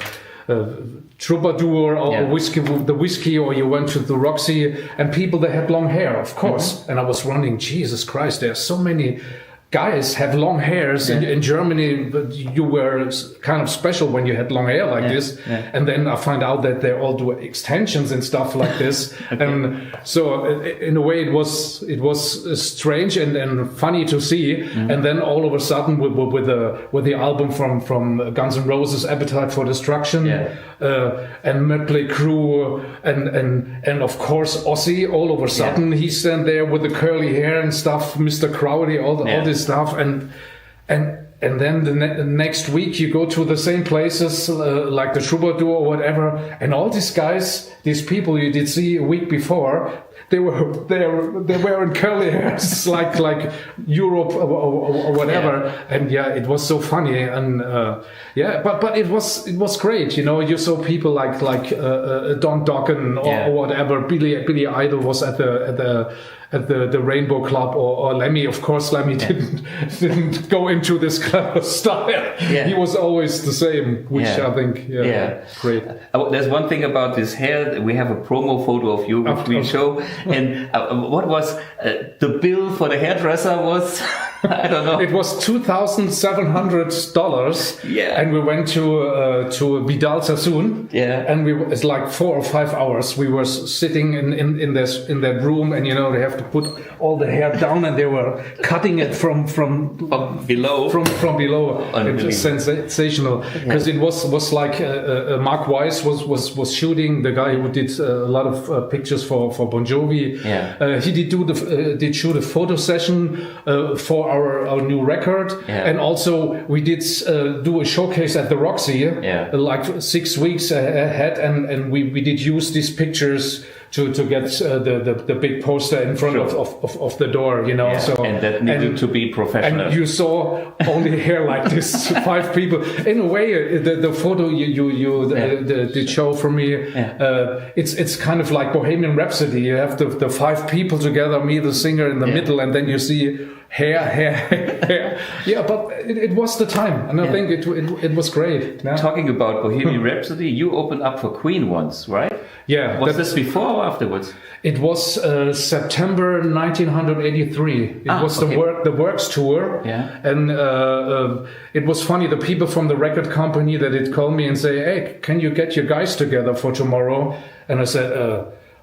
Troubadour or whiskey, or you went to the Roxy, and people that had long hair, of course. And I was wondering, Jesus Christ, there are so many guys have long hairs in Germany, but you were kind of special when you had long hair like this. And then I find out that they all do extensions and stuff like this. And so in a way it was strange and funny to see. And then all of a sudden with the album from Guns N' Roses, Appetite for Destruction, and Mötley Crüe, and of course Ozzy, all of a sudden he's stand there with the curly hair and stuff, Mr. Crowley, all this stuff, and then the next week you go to the same places like the Troubadour or whatever, and all these guys, these people you did see a week before, they were in curly hairs like Europe or whatever, and it was so funny, and but it was great, you know. You saw people like Don Dokken or whatever. Billy Idol was at the Rainbow Club, or Lemmy. Of course, Lemmy didn't go into this kind of style. He was always the same, which I think, great. There's one thing about this hair. We have a promo photo of you, which we show. And what was the bill for the hairdresser was? I don't know. It was $2,700. And we went to Vidal Sassoon. And it's like 4 or 5 hours. We were sitting in that room, and you know they have to put all the hair down, and they were cutting it from below. From below. It was sensational, because it was like Mark Weiss was shooting, the guy who did a lot of pictures for Bon Jovi. He did shoot a photo session for our new record, and also we did do a showcase at the Roxy like 6 weeks ahead, and we did use these pictures to get the big poster in front of the door, you know. And that needed to be professional. And you saw only hair like this, 5 people. In a way, the photo you did show for me, it's kind of like Bohemian Rhapsody. You have the 5 people together, me, the singer, in the middle, and then you see hair. Yeah, but it was the time, and I think it was great. Talking about Bohemian Rhapsody, you opened up for Queen once, right? Yeah. Was this before or afterwards? It was September 1983. It was the Works tour. And it was funny. The people from the record company that had called me and say, "Hey, can you get your guys together for tomorrow?" And I said,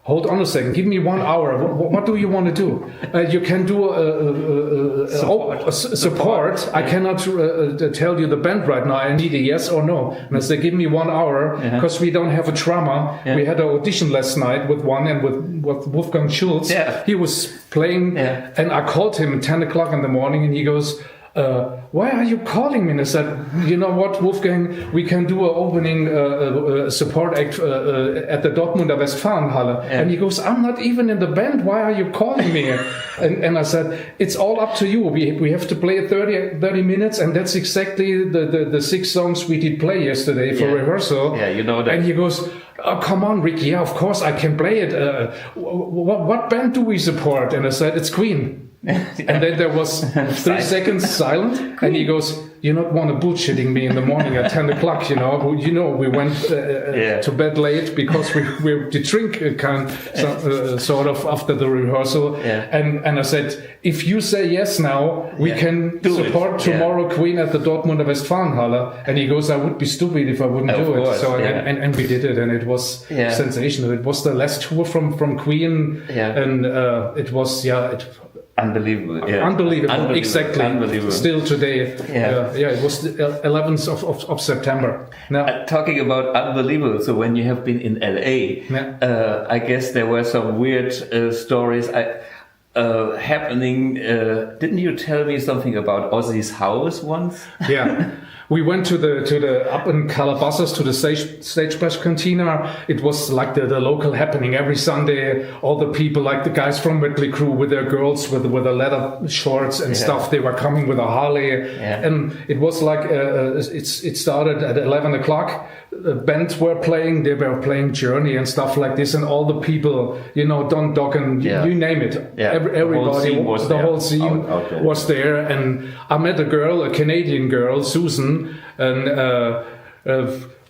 hold on a second, give me 1 hour. What do you want to do? You can do support. I cannot tell you the band right now. I need a yes or no. And I said, give me 1 hour, because we don't have a drummer. We had an audition last night with Wolfgang Schulz. He was playing, and I called him at 10 o'clock in the morning, and he goes, why are you calling me? And I said, you know what, Wolfgang, we can do an opening support act at the Dortmunder Westfalenhalle. And he goes, I'm not even in the band. Why are you calling me? and I said, it's all up to you. We have to play 30 minutes, and that's exactly the 6 songs we did play yesterday for rehearsal. You know that. And he goes, oh, come on, Rick. Yeah, of course I can play it. What band do we support? And I said, it's Queen. And then there was 3 seconds silent, and he goes, you not want to bullshitting me in the morning at 10 o'clock, you know. We went to bed late because we did drink sort of after the rehearsal. And I said, if you say yes now, we can support tomorrow Queen at the Dortmunder Westfalenhalle. And he goes, I would be stupid if I wouldn't do it. So and we did it, and it was sensational. It was the last tour from Queen, and it was Unbelievable. Unbelievable. Exactly. Unbelievable. Still today. It was the 11th of September. Now, talking about unbelievable, so when you have been in LA, I guess there were some weird stories happening. Didn't you tell me something about Ozzy's house once? Yeah. We went to the up in Calabasas to the Sagebrush Cantina. It was like the local happening every Sunday. All the people, like the guys from Mötley Crüe with their girls with the leather shorts and stuff, they were coming with a Harley, and it was like it started at 11 o'clock. Bands were playing. They were playing Journey and stuff like this, and all the people, you know, Don Dokken, you name it. Everybody, the whole scene was there. And I met a Canadian girl, Susan, and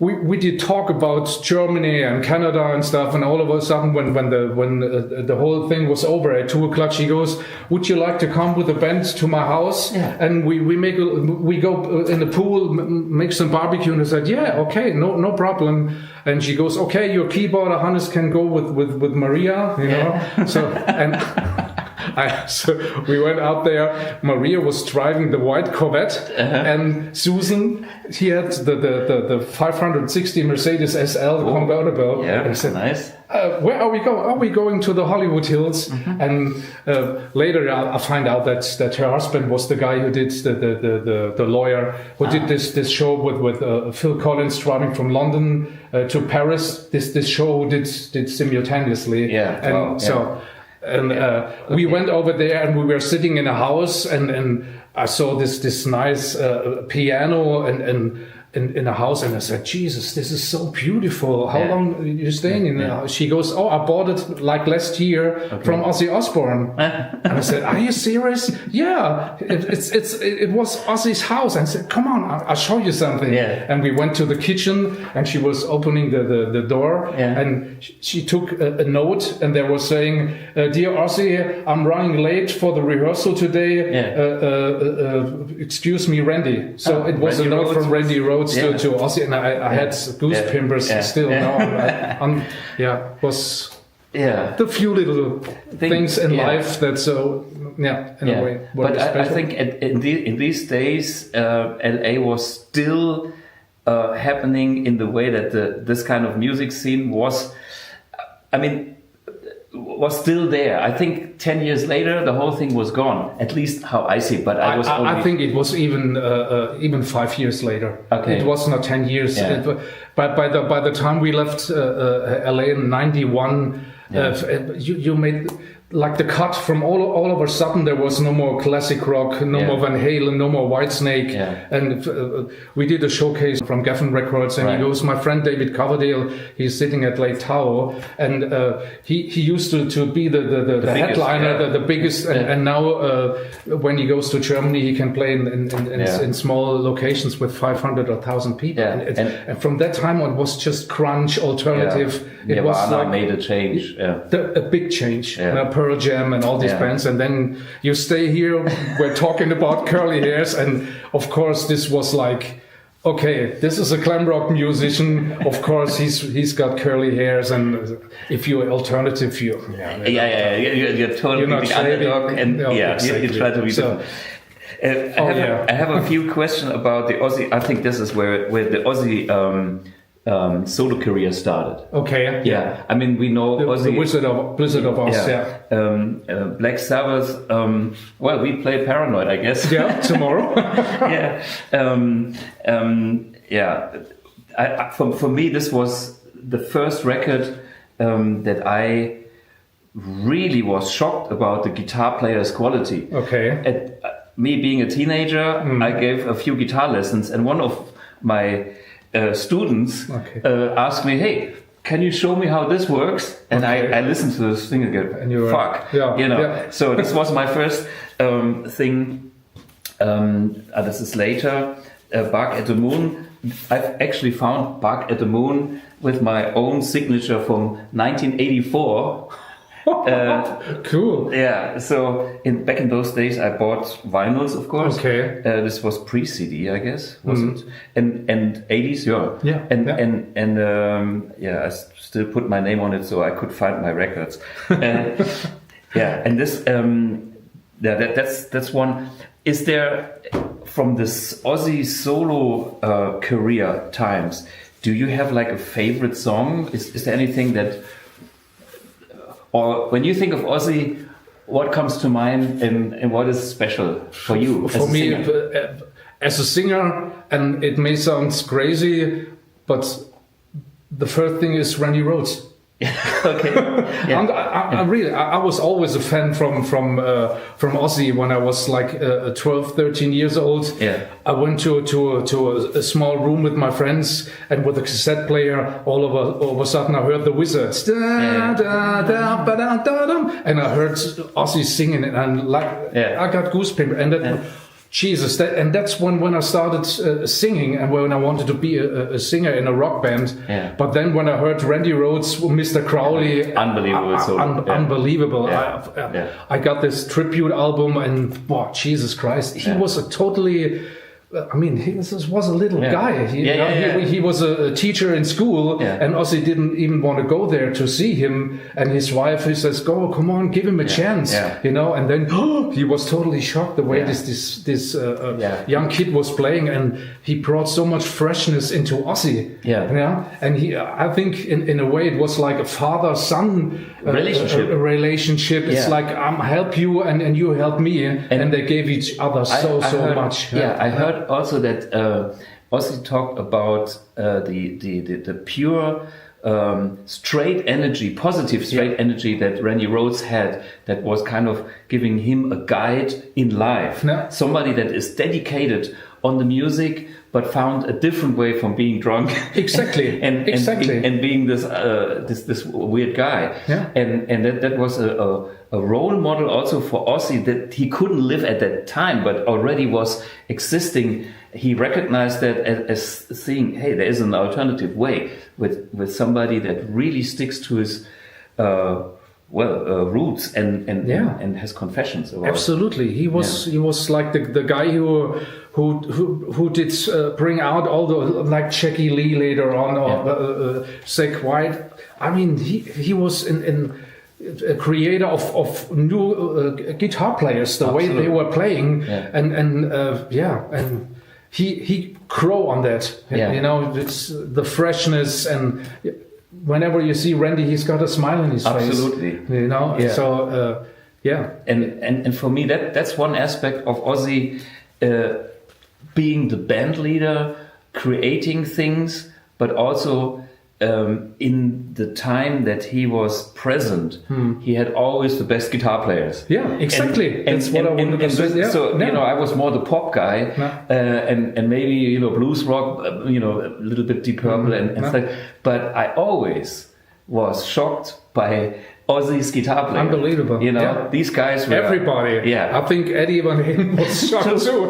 we did talk about Germany and Canada and stuff, and all of a sudden when the whole thing was over at 2:00, she goes, "Would you like to come with the band to my house?" And we go in the pool, make some barbecue. And I said, "Yeah, okay, no problem." And she goes, "Okay, your keyboard, Hannes, can go with Maria, you know." So and. So we went out there. Maria was driving the white Corvette, and Susan, he had the 560 Mercedes SL convertible. Yeah, and I said, nice. Where are we going? Are we going to the Hollywood Hills? And later I find out that her husband was the guy who did the lawyer who did this show with Phil Collins driving from London to Paris. This show did simultaneously. Yeah, and wow, so. And we went over there, and we were sitting in a house, and I saw this nice piano and in a house, and I said, "Jesus, this is so beautiful. How long are you staying in the house?" She goes, "Oh, I bought it like last year from Ozzy Osbourne." And I said, "Are you serious?" "Yeah, it was Ozzy's house." And I said, "Come on, I'll show you something." And we went to the kitchen, and she was opening the door, and she took a note, and they were saying, "Dear Ozzy, I'm running late for the rehearsal today. Excuse me, Randy." So it was Randy a note Rhoads from Randy Rhoads to Ozzy, and I had goose pimpers still now. Was the few little things in life that in a way. But I think in these days, LA was still happening in the way that this kind of music scene was. Was still there. I think 10 years later, the whole thing was gone. At least how I see it. But I think it was even 5 years later. Okay. It was not 10 years. But by the time we left LA in '91, you made like the cut from all of a sudden there was no more classic rock, no more Van Halen, no more Whitesnake, and we did a showcase from Geffen Records, and he goes, "My friend David Coverdale, he's sitting at Lake Tahoe, and he used to be the headliner, the biggest, and now when he goes to Germany, he can play in small locations with 500 or 1,000 people, and from that time on, it was just grunge alternative. It was like made a change, a big change. Pearl Jam and all these bands, and then you stay here, we're talking about curly hairs, and of course this was like, okay, this is a glam rock musician, of course he's got curly hairs, and if you're alternative, you're totally the underdog, and you try to be different. I have a few questions about the Ozzy. I think this is where the Ozzy solo career started. Okay. Yeah. I mean, we know Ozzy, the Blizzard of Oz. Black Sabbath. Well, we play Paranoid, I guess. Yeah, tomorrow. For me, this was the first record that I really was shocked about the guitar player's quality. Okay. Me being a teenager, I gave a few guitar lessons, and one of my students asked me, "Hey, can you show me how this works?" And I listened to this thing again. And you were, fuck, So this was my first thing. This is later. Bark at the Moon. I've actually found Bark at the Moon with my own signature from 1984. Cool. Yeah. So back in those days, I bought vinyls, of course. Okay. This was pre-CD, I guess, wasn't? And 80s, And I still put my name on it, so I could find my records. And this, that's one. Is there, from this Ozzy solo career times, do you have like a favorite song? Is there anything that, or when you think of Ozzy, what comes to mind and what is special for you? For me, as a singer, and it may sound crazy, but the first thing is Randy Rhoads. Okay. I was always a fan from Ozzy when I was like 12, 13 years old. Yeah. I went to a small room with my friends, and with a cassette player, all of a sudden I heard the Wizards, and I heard Ozzy singing it, and I got goosebumps. And Jesus, that's when I started singing and when I wanted to be a singer in a rock band. Yeah. But then when I heard Randy Rhoads, Mr. Crowley, unbelievable. I got this tribute album, and Jesus Christ, he was a totally. I mean, he was a little guy. He was a teacher in school, and Ozzy didn't even want to go there to see him. And his wife, he says, "Go, come on, give him a chance," you know. And then he was totally shocked the way this young kid was playing, and he brought so much freshness into Ozzy. And I think in a way it was like a father-son relationship. It's like I'm help you and you help me, and they gave each other so much. I heard also that Ozzy talked about the pure straight energy, positive straight energy that Randy Rhoads had, that was kind of giving him a guide in life. Somebody that is dedicated on the music, but found a different way from being drunk. Exactly. and being this weird guy. And that was a role model also for Ozzy, that he couldn't live at that time, but already was existing. He recognized that as seeing, hey, there is an alternative way with somebody that really sticks to his roots and has confessions about absolutely. He was like the guy who did bring out all the, like Jackie Lee later on, or Zakk Wylde. I mean, he was in a creator of new guitar players, the way they were playing, and he grew on that. You know, it's the freshness, and whenever you see Randy, he's got a smile on his face. You know, so and for me that's one aspect of Ozzy, being the band leader, creating things, but also in the time that he was present, he had always the best guitar players. Yeah, exactly. That's what I wanted to say. You know, I was more the pop guy, and maybe, you know, blues rock, you know, a little bit Deep Purple and stuff. But I always was shocked by Ozzy's guitar player. Unbelievable. You know, these guys were... Everybody. I think Eddie Van Halen was shocked too.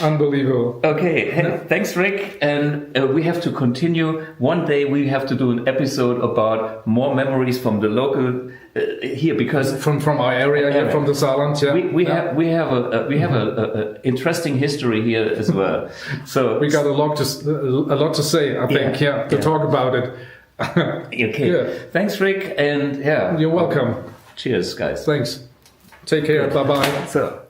Unbelievable. Okay, thanks, Rick. And we have to continue. One day we have to do an episode about more memories from the local here, because from our area here, from the Saarland. We have a interesting history here as well. So we got a lot to say, I think. To talk about it. Okay. Thanks, Rick, and you're welcome. Cheers, guys. Thanks. Take care. Bye bye. So.